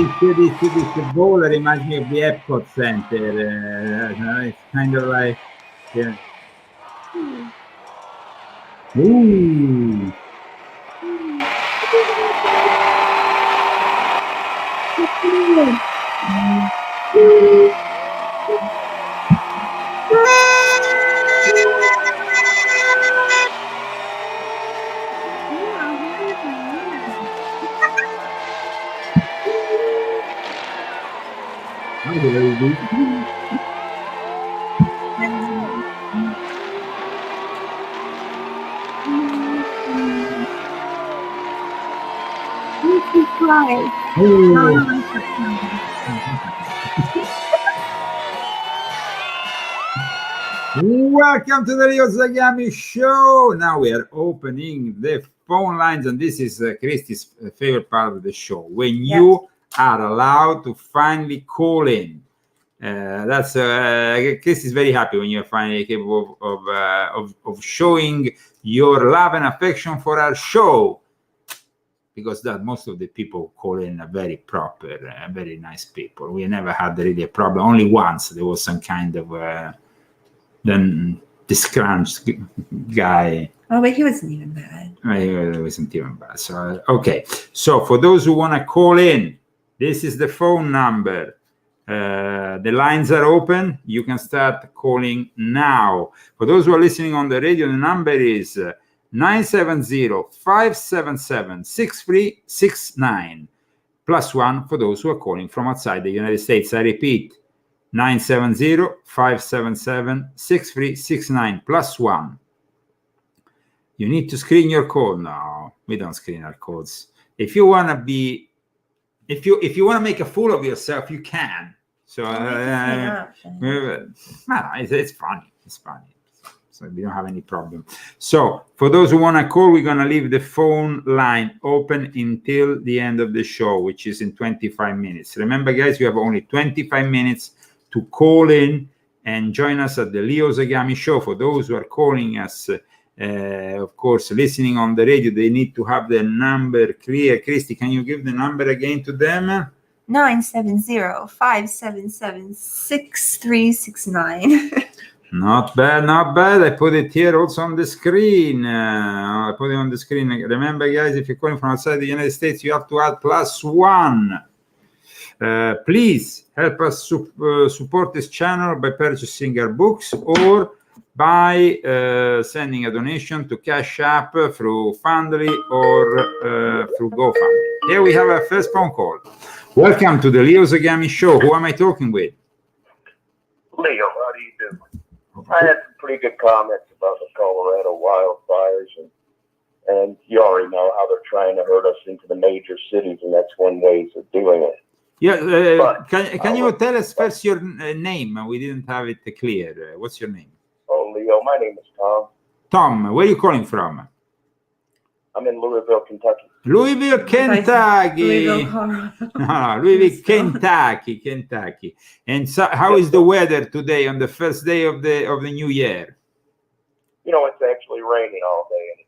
ball reminds me of the Epcot Center. It's kind of like, yeah. Ooh. Welcome to the Leo Zagami Show. Now we are opening the phone lines, and this is Christy's favorite part of the show, when you are allowed to finally call in. That's Christy is very happy when you're finally capable of showing your love and affection for our show, because that most of the people who call in are very proper, very nice people. We never had really a problem. Only once there was some kind of then disgruntled guy. Oh, but he wasn't even bad. He wasn't even bad. So okay. So for those who want to call in, this is the phone number. The lines are open. You can start calling now. For those who are listening on the radio, the number is 970-577-6369 +1 for those who are calling from outside the United States. I repeat, 970-577-6369 +1. You need to screen your code. No, we don't screen our codes. If you want to be, if you want to make a fool of yourself, you can. So it's funny. It's funny. So we don't have any problem. So for those who want to call, we're going to leave the phone line open until the end of the show, which is in 25 minutes. Remember, guys, you have only 25 minutes to call in and join us at the Leo Zagami Show. For those who are calling us, of course, listening on the radio, they need to have the number clear. Christy, can you give the number again to them? 970-577-6369. Not bad, not bad. I put it here also on the screen. I put it on the screen. Remember, guys, if you're calling from outside the United States, you have to add +1. Please help us support this channel by purchasing our books or by sending a donation to Cash App through Fundly or through GoFundMe. Here we have our first phone call. Welcome to the Leo Zagami Show. Who am I talking with? Leo, how do you do? I had some pretty good comments about the Colorado wildfires, and you already know how they're trying to herd us into the major cities, and that's one way of doing it. Yeah, can you tell us first your name? We didn't have it clear. What's your name? Oh, Leo, my name is Tom. Tom, where are you calling from? I'm in Louisville, Kentucky. Louisville, Kentucky. Louisville, Kentucky. And so, how is the weather today on the first day of the new year? You know, it's actually raining all day, and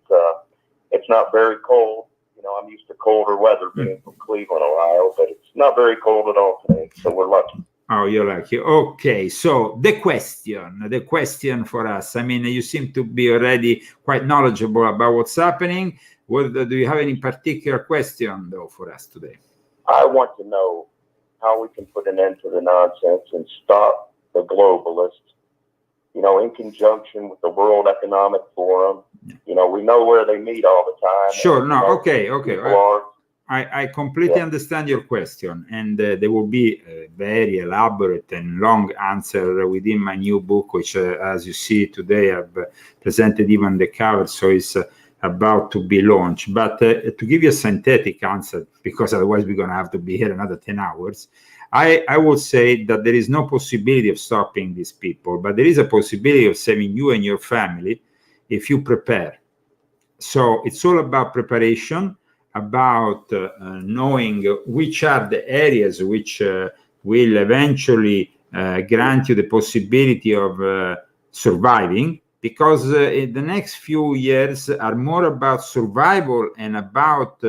it's not very cold. You know, I'm used to colder weather being from Cleveland, Ohio, but it's not very cold at all today, so we're lucky. Oh, you're lucky. Okay, so the question for us. I mean, you seem to be already quite knowledgeable about what's happening. Do you have any particular question, though, for us today? I want to know how we can put an end to the nonsense and stop the globalists, you know, in conjunction with the World Economic Forum. You know, we know where they meet all the time. Sure, no, okay. I completely understand your question, and there will be a very elaborate and long answer within my new book, which, as you see today, I've presented even the cover, so it's about to be launched. But to give you a synthetic answer, because otherwise we're going to have to be here another 10 hours, I would say that there is no possibility of stopping these people, but there is a possibility of saving you and your family if you prepare. So it's all about preparation, about knowing which are the areas which will eventually grant you the possibility of surviving, because in the next few years are more about survival and about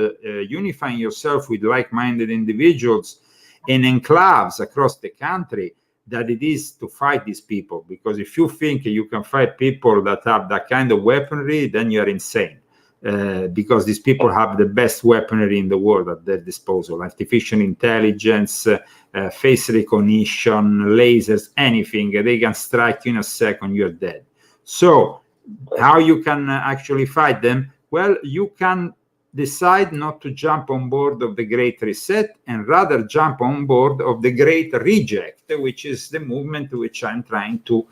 unifying yourself with like-minded individuals in enclaves across the country than it is to fight these people. Because if you think you can fight people that have that kind of weaponry, then you're insane. Because these people have the best weaponry in the world at their disposal: artificial intelligence, face recognition, lasers, anything. They can strike you in a second, you're dead. So how you can actually fight them? Well, you can decide not to jump on board of the Great Reset and rather jump on board of the Great Reject, which is the movement which I'm trying to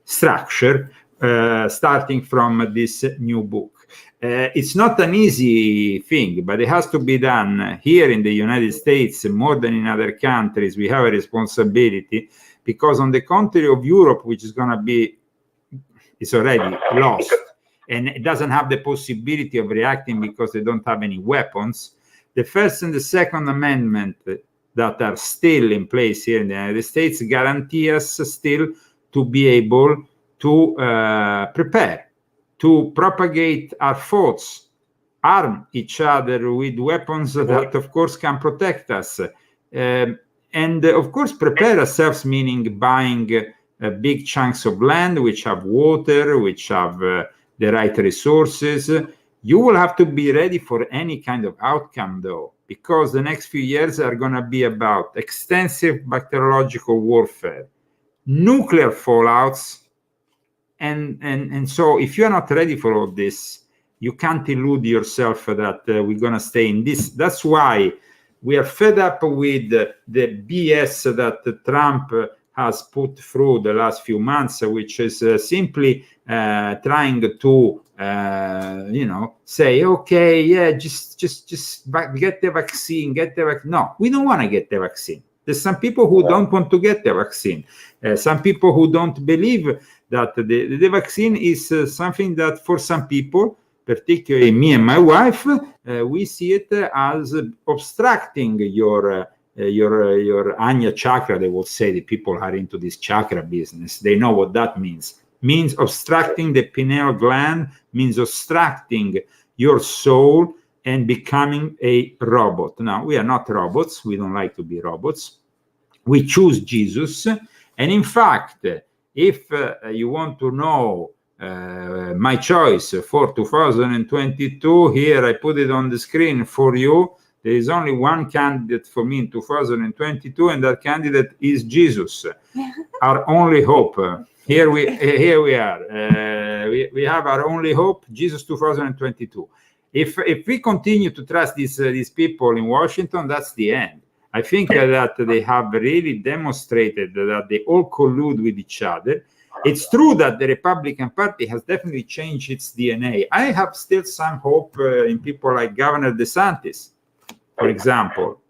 structure, starting from this new book. It's not an easy thing, but it has to be done. Here in the United States, more than in other countries, we have a responsibility, because on the contrary of Europe, which is going to be, it's already lost, and it doesn't have the possibility of reacting because they don't have any weapons. The First and the Second Amendment that are still in place here in the United States guarantee us still to be able to prepare, to propagate our thoughts, arm each other with weapons that, of course, can protect us. And, of course, prepare ourselves, meaning buying big chunks of land which have water, which have the right resources. You will have to be ready for any kind of outcome, though, because the next few years are going to be about extensive bacteriological warfare, nuclear fallouts, and so if you're not ready for all this, you can't illude yourself that we're going to stay in this. That's why we are fed up with the BS that Trump has put through the last few months, which is simply trying to, say, okay, yeah, just get the vaccine, No, we don't want to get the vaccine. There's some people who don't want to get the vaccine. Some people who don't believe that the vaccine is something that for some people, particularly me and my wife, we see it as obstructing your Anya chakra. They will say the people are into this chakra business. They know what that means. Means obstructing the pineal gland, means obstructing your soul and becoming a robot. Now, we are not robots. We don't like to be robots. We choose Jesus. And in fact, if you want to know my choice for 2022, here I put it on the screen for you. There is only one candidate for me in 2022, and that candidate is Jesus, our only hope. Here we are. We have our only hope, Jesus 2022. If we continue to trust these people in Washington, that's the end. I think that they have really demonstrated that they all collude with each other. It's true that the Republican Party has definitely changed its DNA. I have still some hope in people like Governor DeSantis, for example.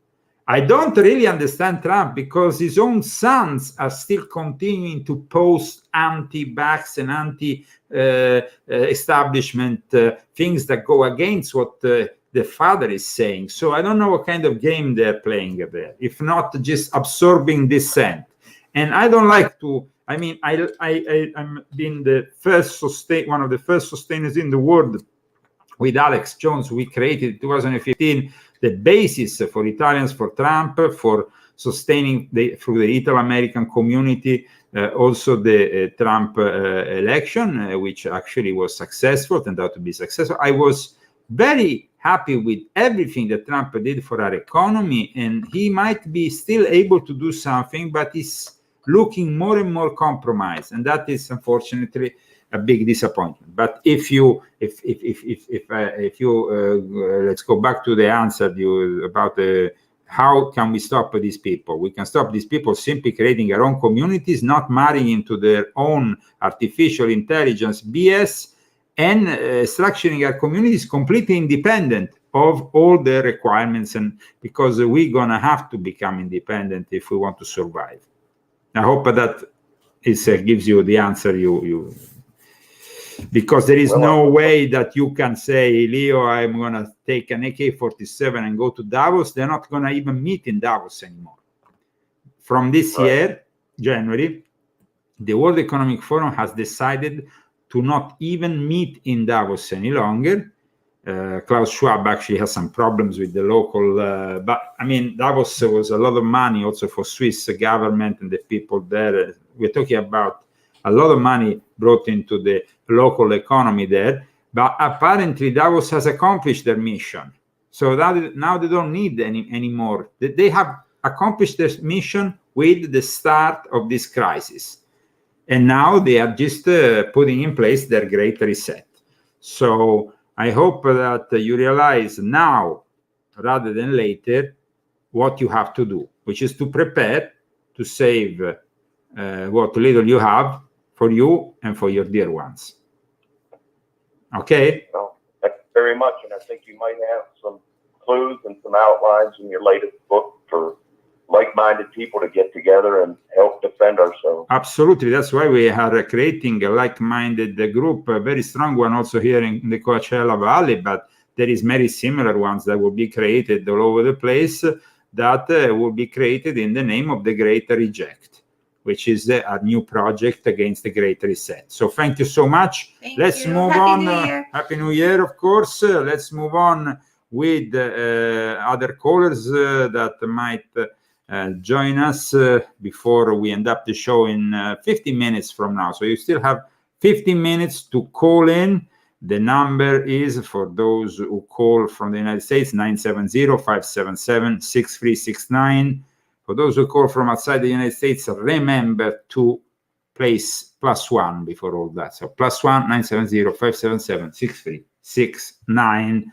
I don't really understand Trump because his own sons are still continuing to post anti-vax and anti-establishment things that go against what the father is saying. So I don't know what kind of game they're playing there, if not just absorbing dissent. And I don't like to, I mean, I'm been the first one of the first sustainers in the world with Alex Jones. We created in 2015 the basis for Italians, for Trump, for sustaining through the Italo-American community, also the Trump election, which actually was successful, turned out to be successful. I was very happy with everything that Trump did for our economy, and he might be still able to do something, but he's looking more and more compromised, and that is unfortunately a big disappointment. But if you let's go back to the answer about how can we stop these people? We can stop these people simply creating our own communities, not marrying into their own artificial intelligence BS, and structuring our communities completely independent of all the requirements, and because we're gonna have to become independent if we want to survive. I hope that gives you the answer you because there is no way that you can say, Leo, I'm going to take an AK-47 and go to Davos. They're not going to even meet in Davos anymore. From this year, January, the World Economic Forum has decided to not even meet in Davos any longer. Klaus Schwab actually has some problems with the local, but I mean, Davos was a lot of money also for Swiss government and the people there. We're talking about a lot of money brought into the local economy there, but apparently Davos has accomplished their mission. So now they don't need any more. They have accomplished their mission with the start of this crisis. And now they are just putting in place their great reset. So I hope that you realize now, rather than later, what you have to do, which is to prepare to save what little you have for you and for your dear ones. Okay? Well, thank you very much. And I think you might have some clues and some outlines in your latest book for like-minded people to get together and help defend ourselves. Absolutely. That's why we are creating a like-minded group, a very strong one also here in the Coachella Valley, but there is many similar ones that will be created all over the place that will be created in the name of the Great Reject, which is a new project against the Great Reset. So thank you so much. Let's move on. Happy New Year, of course. Let's move on with other callers that might join us before we end up the show in 15 minutes from now. So you still have 15 minutes to call in. The number is, for those who call from the United States, 970-577-6369. For those who call from outside the United States, remember to place +1 before all that. So +1 970-577-6369.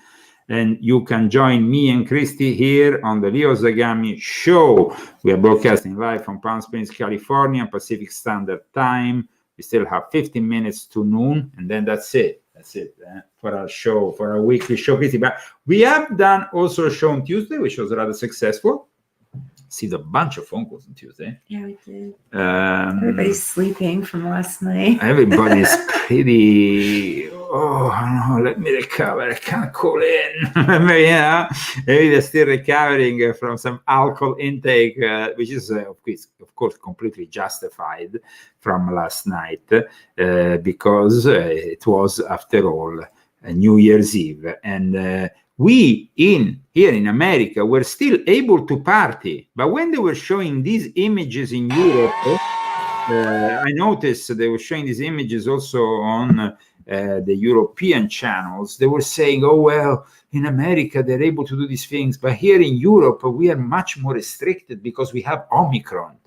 And you can join me and Christy here on the Leo Zagami Show. We are broadcasting live from Palm Springs, California, Pacific Standard Time. We still have 15 minutes to noon, and then that's it. That's it for our show, for our weekly show, Christy. But we have done also a show on Tuesday, which was rather successful. See a bunch of phone calls on Tuesday. Yeah, we did. Everybody's sleeping from last night. Everybody's pretty. Oh, no, let me recover. I can't call in. Maybe they're still recovering from some alcohol intake, which is, of course, completely justified from last night because it was, after all, a New Year's Eve. And we here in America were still able to party, but when they were showing these images in Europe, I noticed they were showing these images also on the European channels. They were saying, oh, well, in America, they're able to do these things. But here in Europe, we are much more restricted because we have Omicron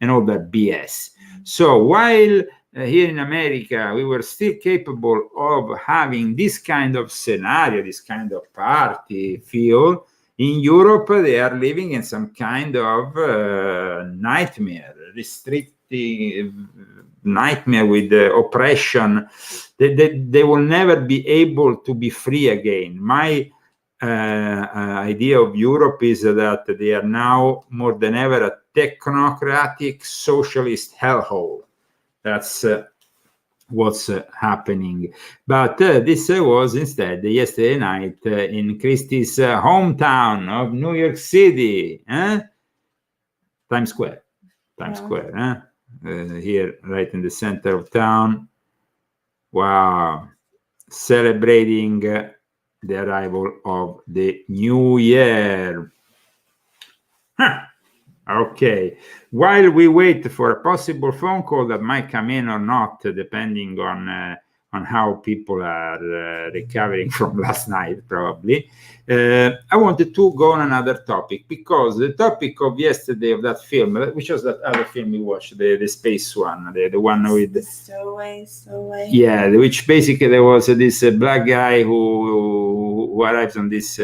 and all that BS. So while here in America, we were still capable of having this kind of scenario, this kind of party feel, in Europe, they are living in some kind of nightmare, restrictive nightmare with oppression. They will never be able to be free again. My idea of Europe is that they are now more than ever a technocratic socialist hellhole. That's what's happening. But this was instead yesterday night in Christy's hometown of New York City, Times Square. Here, right in the center of town. Wow. Celebrating the arrival of the new year. Okay. While we wait for a possible phone call that might come in or not, depending on how people are recovering from last night, probably, I wanted to go on another topic, because the topic of yesterday of that film, which was that other film we watched, the space one, the one with the Stowaway. Yeah, which basically there was this black guy who arrives on this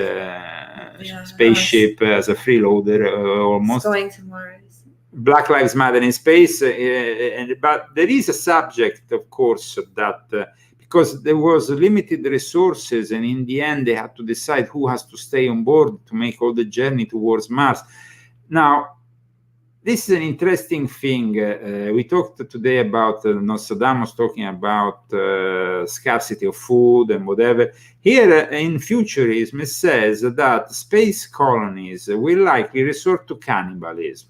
spaceship as a freeloader, almost going to Mars. Black Lives Matter in space, but there is a subject, of course, that because there was limited resources, and in the end they had to decide who has to stay on board to make all the journey towards Mars. Now, this is an interesting thing. We talked today about Nostradamus talking about scarcity of food and whatever. Here in Futurism, it says that space colonies will likely resort to cannibalism.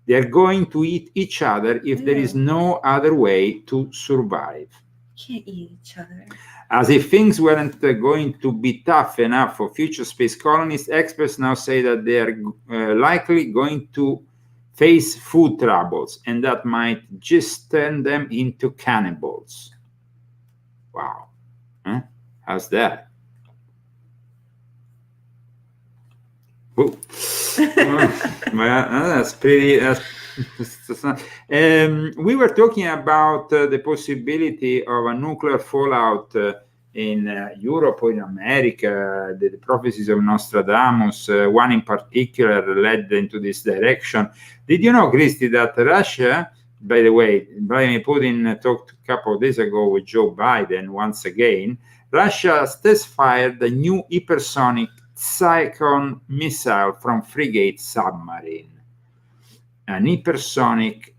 They are going to eat each other if there is no other way to survive. Can't eat each other. As if things weren't going to be tough enough for future space colonists, experts now say that they are likely going to face food troubles, and that might just turn them into cannibals. Wow. Huh? How's that? Well, that's pretty. We were talking about the possibility of a nuclear fallout in Europe or in America. The prophecies of Nostradamus, one in particular, led into this direction. Did you know, Christy, that Russia, by the way, Vladimir Putin talked a couple of days ago with Joe Biden once again, Russia has test-fired the new hypersonic Cyclone missile from frigate submarine. An hypersonic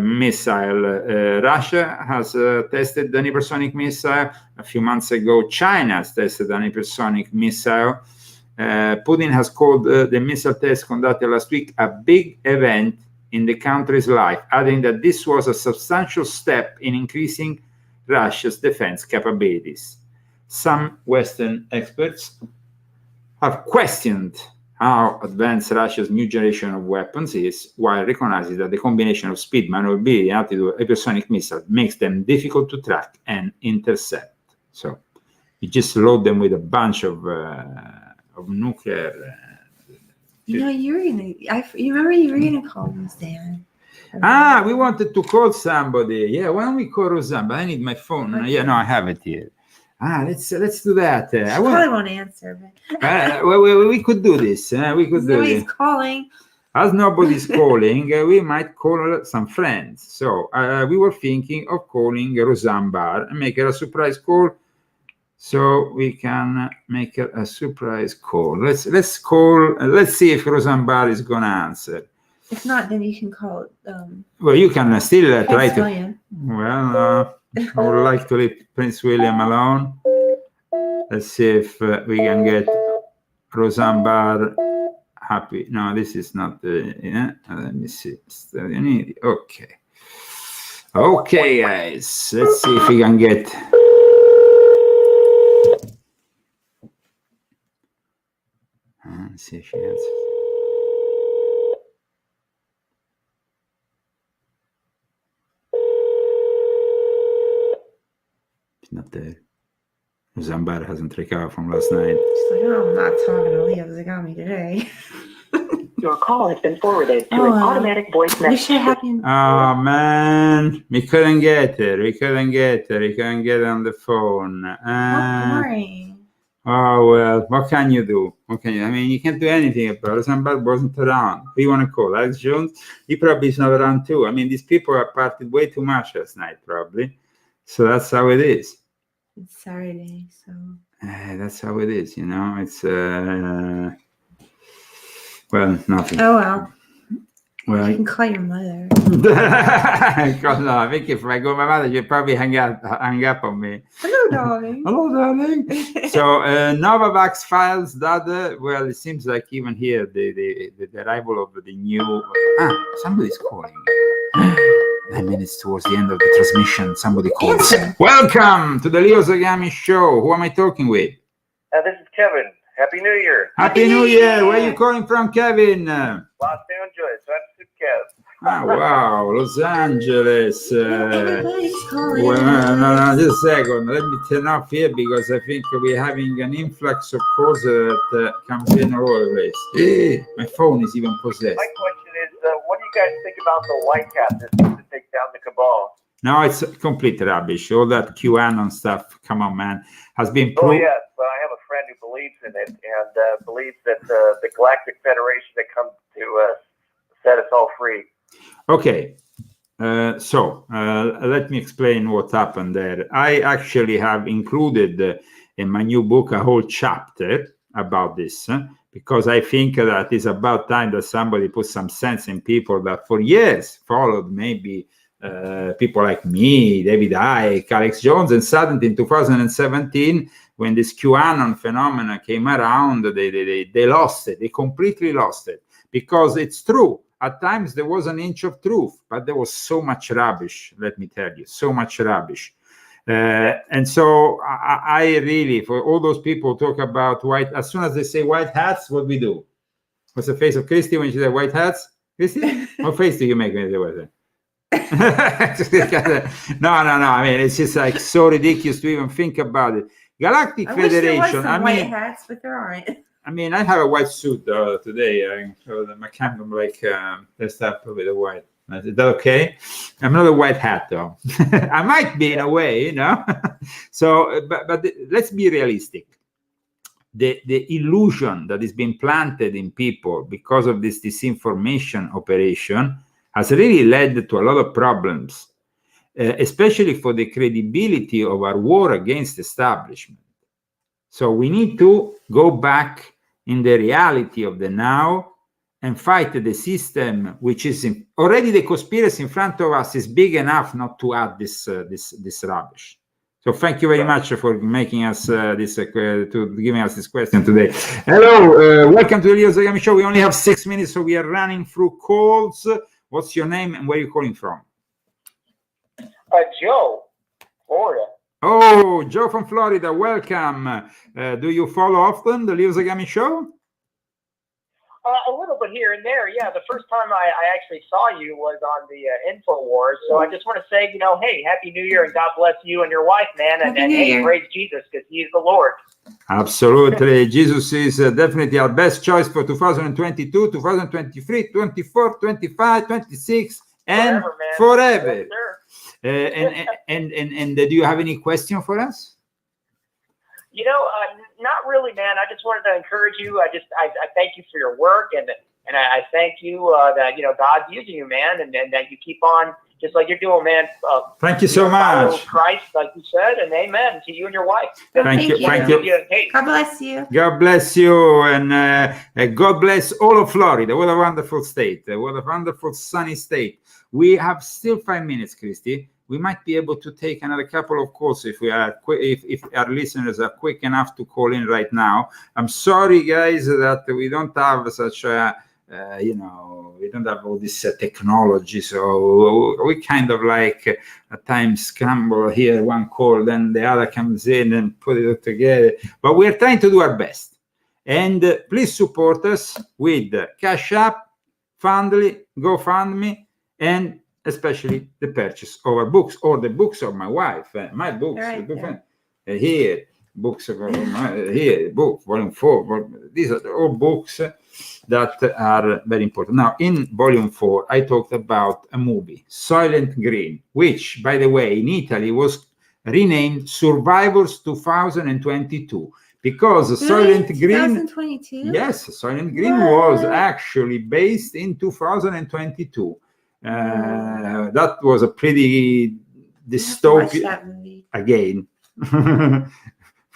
missile. Russia has tested an hypersonic missile. A few months ago, China has tested an hypersonic missile. Putin has called the missile test conducted last week a big event in the country's life, adding that this was a substantial step in increasing Russia's defense capabilities. Some Western experts have questioned how advanced Russia's new generation of weapons is, while recognizing that the combination of speed, maneuverability, and altitude of hypersonic missiles makes them difficult to track and intercept. So you just load them with a bunch of nuclear. You remember you were gonna call Roseanne. We wanted to call somebody. Yeah, why don't we call Roseanne? But I need my phone. Okay. Yeah, no, I have it here. Let's do that. She probably won't answer. But we could do this. We could do nobody's calling. As nobody's calling, we might call some friends. So we were thinking of calling Roseanne Barr and make her a surprise call. So we can make her a surprise call. Let's call. Let's see if Roseanne Barr is gonna answer. If not, then you can call. Well, you can still try to. William. Well, I would like to leave Prince William alone. Let's see if we can get Roseanne Barr happy. No, this is not the. Let me see. Okay. Okay, guys. Let's see if we can get. Let's see if she answers. not there. Zambar hasn't recovered from last night. She's like, oh, I'm not talking to Leo Zagami today. Your call has been forwarded to an automatic voice message. Oh man, we couldn't get her. We couldn't get on the phone. Oh well, what can you do? I mean, you can't do anything about it. Somebody wasn't around. Who you want to call? Alex Jones? He probably is not around too. I mean, these people are partied way too much last night, probably. So that's how it is. It's Saturday, so. That's how it is, you know. It's well, nothing. Oh well. Well, you can call your mother. No, I think if I go my mother, she'd probably hang up on me. Hello, darling. Hello, darling. So Novavax files data. Well, it seems like even here the arrival of the new. Somebody's calling. 9 minutes towards the end of the transmission, somebody calls. Welcome to the Leo Zagami Show. Who am I talking with? This is Kevin. Happy New Year. Happy New Year. Where are you calling from, Kevin? Los Angeles. I'm Kev. Ah, wow, Los Angeles. Everybody's calling. Well, no, just a second. Let me turn off here because I think we're having an influx of calls that comes in all over the place. My phone is even possessed. My question is, what do you guys think about the white hat that seems to take down the cabal? No, it's complete rubbish. All that QAnon stuff, come on, man, has been proved. Oh, yes. I have a friend who believes in it and believes that the Galactic Federation had come to set us all free. Okay. So let me explain what happened there. I actually have included in my new book a whole chapter about this because I think that it's about time that somebody put some sense in people that for years followed maybe people like me, David Icke, Alex Jones, and suddenly in 2017, when this QAnon phenomenon came around, they lost it. They completely lost it because it's true. At times there was an inch of truth, but there was so much rubbish, let me tell you, so much rubbish. And so I really, for all those people who talk about white, as soon as they say white hats, what we do? What's the face of Christy when she said white hats? Christy? What face do you make when you say white hats? No. I mean, it's just like so ridiculous to even think about it. Galactic Federation. Wish there was some white hats, but there aren't. I mean, I have a white suit today. My camera like dressed up with a white. Is that okay? I'm not a white hat though. I might be in a way, you know. So, but let's be realistic. The illusion that is being planted in people because of this disinformation operation has really led to a lot of problems, especially for the credibility of our war against establishment. So we need to go back in the reality of the now and fight the system, which is already the conspiracy in front of us is big enough not to add this rubbish. So thank you very much for making us to giving us this question today. Hello, welcome to the Leo Zagami Show. We only have 6 minutes, so we are running through calls. What's your name and where are you calling from? Joe, Florida. Oh, Joe from Florida, welcome. Do you follow often the Leo Zagami Show? A little bit here and there, yeah. The first time I actually saw you was on the InfoWars, so I just want to say, hey, Happy New Year and God bless you and your wife, man, and hey, praise Jesus because He is the Lord. Absolutely. Jesus is definitely our best choice for 2022, 2023, 24, 25, 26, and forever. Yes, and do you have any question for us? Not really, man. I just wanted to encourage you. I thank you for your work, and I thank you that God's using you, man, and that you keep on just like you're doing, man. Thank you so much. Christ, like you said, and amen to you and your wife. Thank you. Hey. God bless you. God bless you, and God bless all of Florida. What a wonderful state. What a wonderful sunny state. We have still 5 minutes, Christy. We might be able to take another couple of calls if we are if our listeners are quick enough to call in right now. I'm sorry, guys, that we don't have such a we don't have all this technology, so we kind of like at times scramble here, one call, then the other comes in and put it all together. But we are trying to do our best. And please support us with Cash App, Fundly, GoFundMe, and especially the purchase of our books or the books of my wife, my books. Right Here, books of here, book, volume 4. These are all books that are very important. Now, in volume 4, I talked about a movie, Soylent Green, which, by the way, in Italy was renamed Survivors 2022. Because Soylent Green, 2022? yes, Soylent Green was actually based in 2022. That was a pretty dystopian. Again,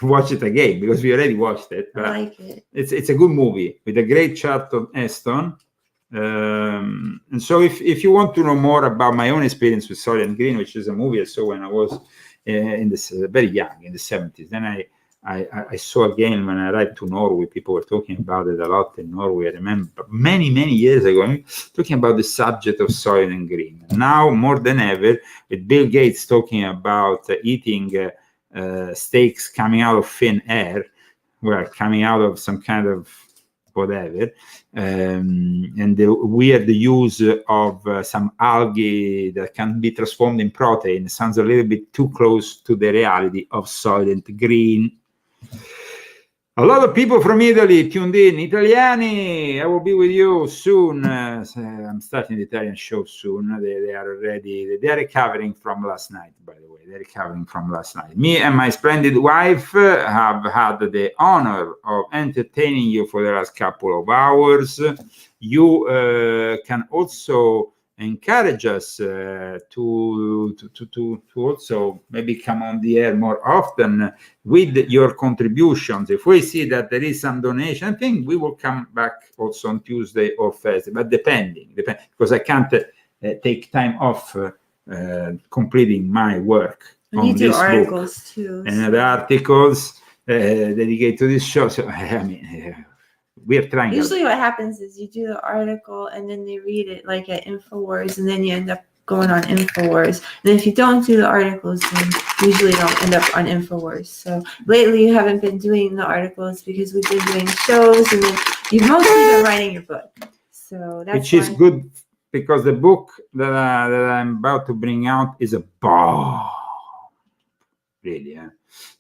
watch it again because we already watched it. I like it. It's a good movie with a great Charlton Heston. And so, if you want to know more about my own experience with Soylent Green, which is a movie I saw when I was in this very young, in the 70s, then I saw again when I arrived to Norway. People were talking about it a lot in Norway. I remember many years ago talking about the subject of Soylent Green. Now more than ever, with Bill Gates talking about eating steaks coming out of thin air, coming out of some kind of whatever, and the weird use of some algae that can be transformed in protein sounds a little bit too close to the reality of Soylent Green. A lot of people from Italy tuned in. Italiani, I will be with you soon. I'm starting the Italian show soon. They are ready. They are recovering from last night, by the way. They're recovering from last night. Me and my splendid wife have had the honor of entertaining you for the last couple of hours. You can also encourage us to also maybe come on the air more often with your contributions. If we see that there is some donation, I think we will come back also on Tuesday or Thursday, but depending, because I can't take time off completing my work on this articles book too, and other articles dedicated to this show. So I mean, we are trying. Usually what happens is you do the article and then they read it like at InfoWars, and then you end up going on InfoWars. And if you don't do the articles, then usually you don't end up on InfoWars. So lately you haven't been doing the articles because we've been doing shows, and then you've mostly been writing your book. So that's which is good, because the book that I'm about to bring out is a bomb, really. Yeah.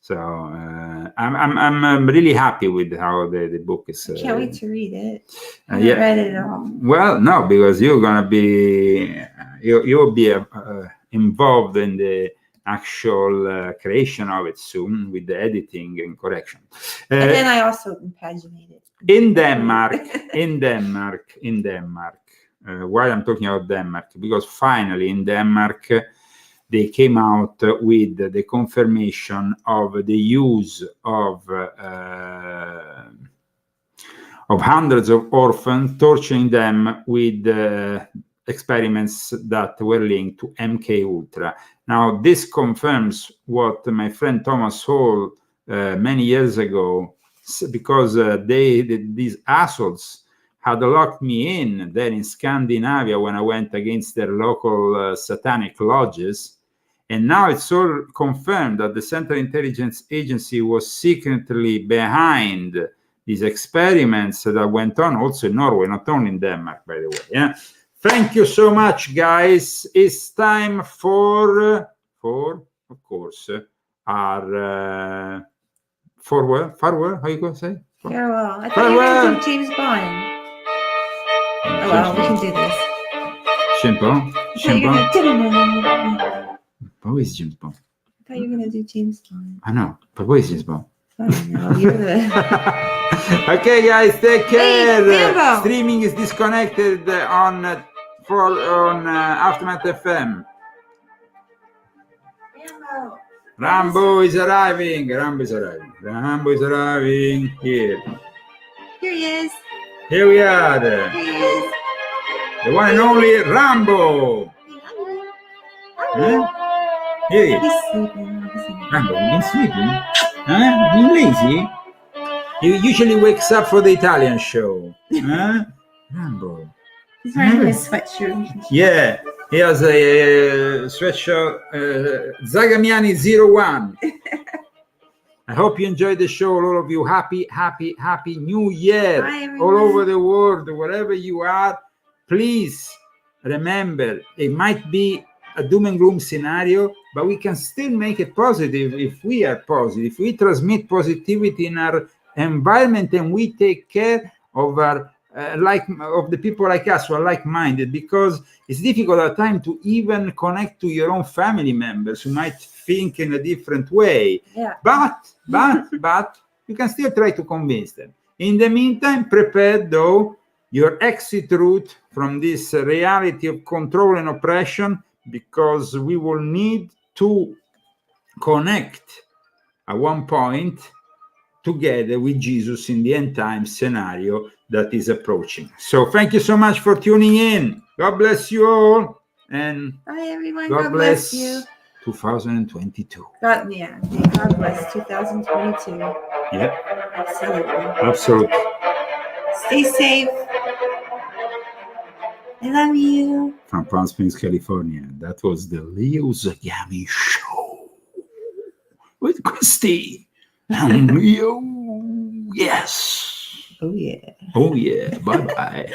So I'm really happy with how the book is. I can't wait to read it. I haven't read it at all. Well, no, because you're gonna be you'll be involved in the actual creation of it soon with the editing and correction. And then I also paginate it. In Denmark. Why I'm talking about Denmark? Because finally in Denmark, they came out with the confirmation of the use of hundreds of orphans, torturing them with experiments that were linked to MK Ultra. Now, this confirms what my friend Thomas Hall many years ago, because these assholes had locked me in there in Scandinavia when I went against their local satanic lodges. And now it's all confirmed that the Central Intelligence Agency was secretly behind these experiments that went on also in Norway, not only in Denmark, by the way. Yeah. Thank you so much, guys. It's time for of course, our farewell. How you gonna say? Farewell. I thought you were going to do James Bond. Oh well, we can do this. James Bond. Who is James Bond? I thought you were going to do James Bond. I know, but who is James Bond? I don't know. You're the... Okay, guys, take care. Hey, Streaming is disconnected on Aftermath FM. Rambo is arriving. Rambo is arriving here. Here he is. Here we are. Here he is. The one and only Rambo. Huh? Here he is. He's sleeping. Rambo, you've been sleeping? Huh? Been lazy? He usually wakes up for the Italian show. Huh? Rambo. He's wearing his sweatshirt. Yeah, he has a sweatshirt, Zagamiani 01. I hope you enjoyed the show, all of you. Happy New Year. Bye, all over the world, wherever you are. Please remember, it might be a doom and gloom scenario, but we can still make it positive if we are positive. If we transmit positivity in our environment and we take care of our of the people like us who are like-minded, because it's difficult at times to even connect to your own family members who might think in a different way. Yeah. But you can still try to convince them. In the meantime, prepare though your exit route from this reality of control and oppression, because we will need to connect at one point together with Jesus in the end time scenario that is approaching. So thank you so much for tuning in. God bless you all. And bye, everyone. God bless you. 2022. God bless 2022. Yeah. Absolutely. Absolutely. Stay safe. I love you. From Palm Springs, California, that was the Leo Zagami Show with Christy and Leo. Yes. Oh, yeah. Oh, yeah. Bye-bye.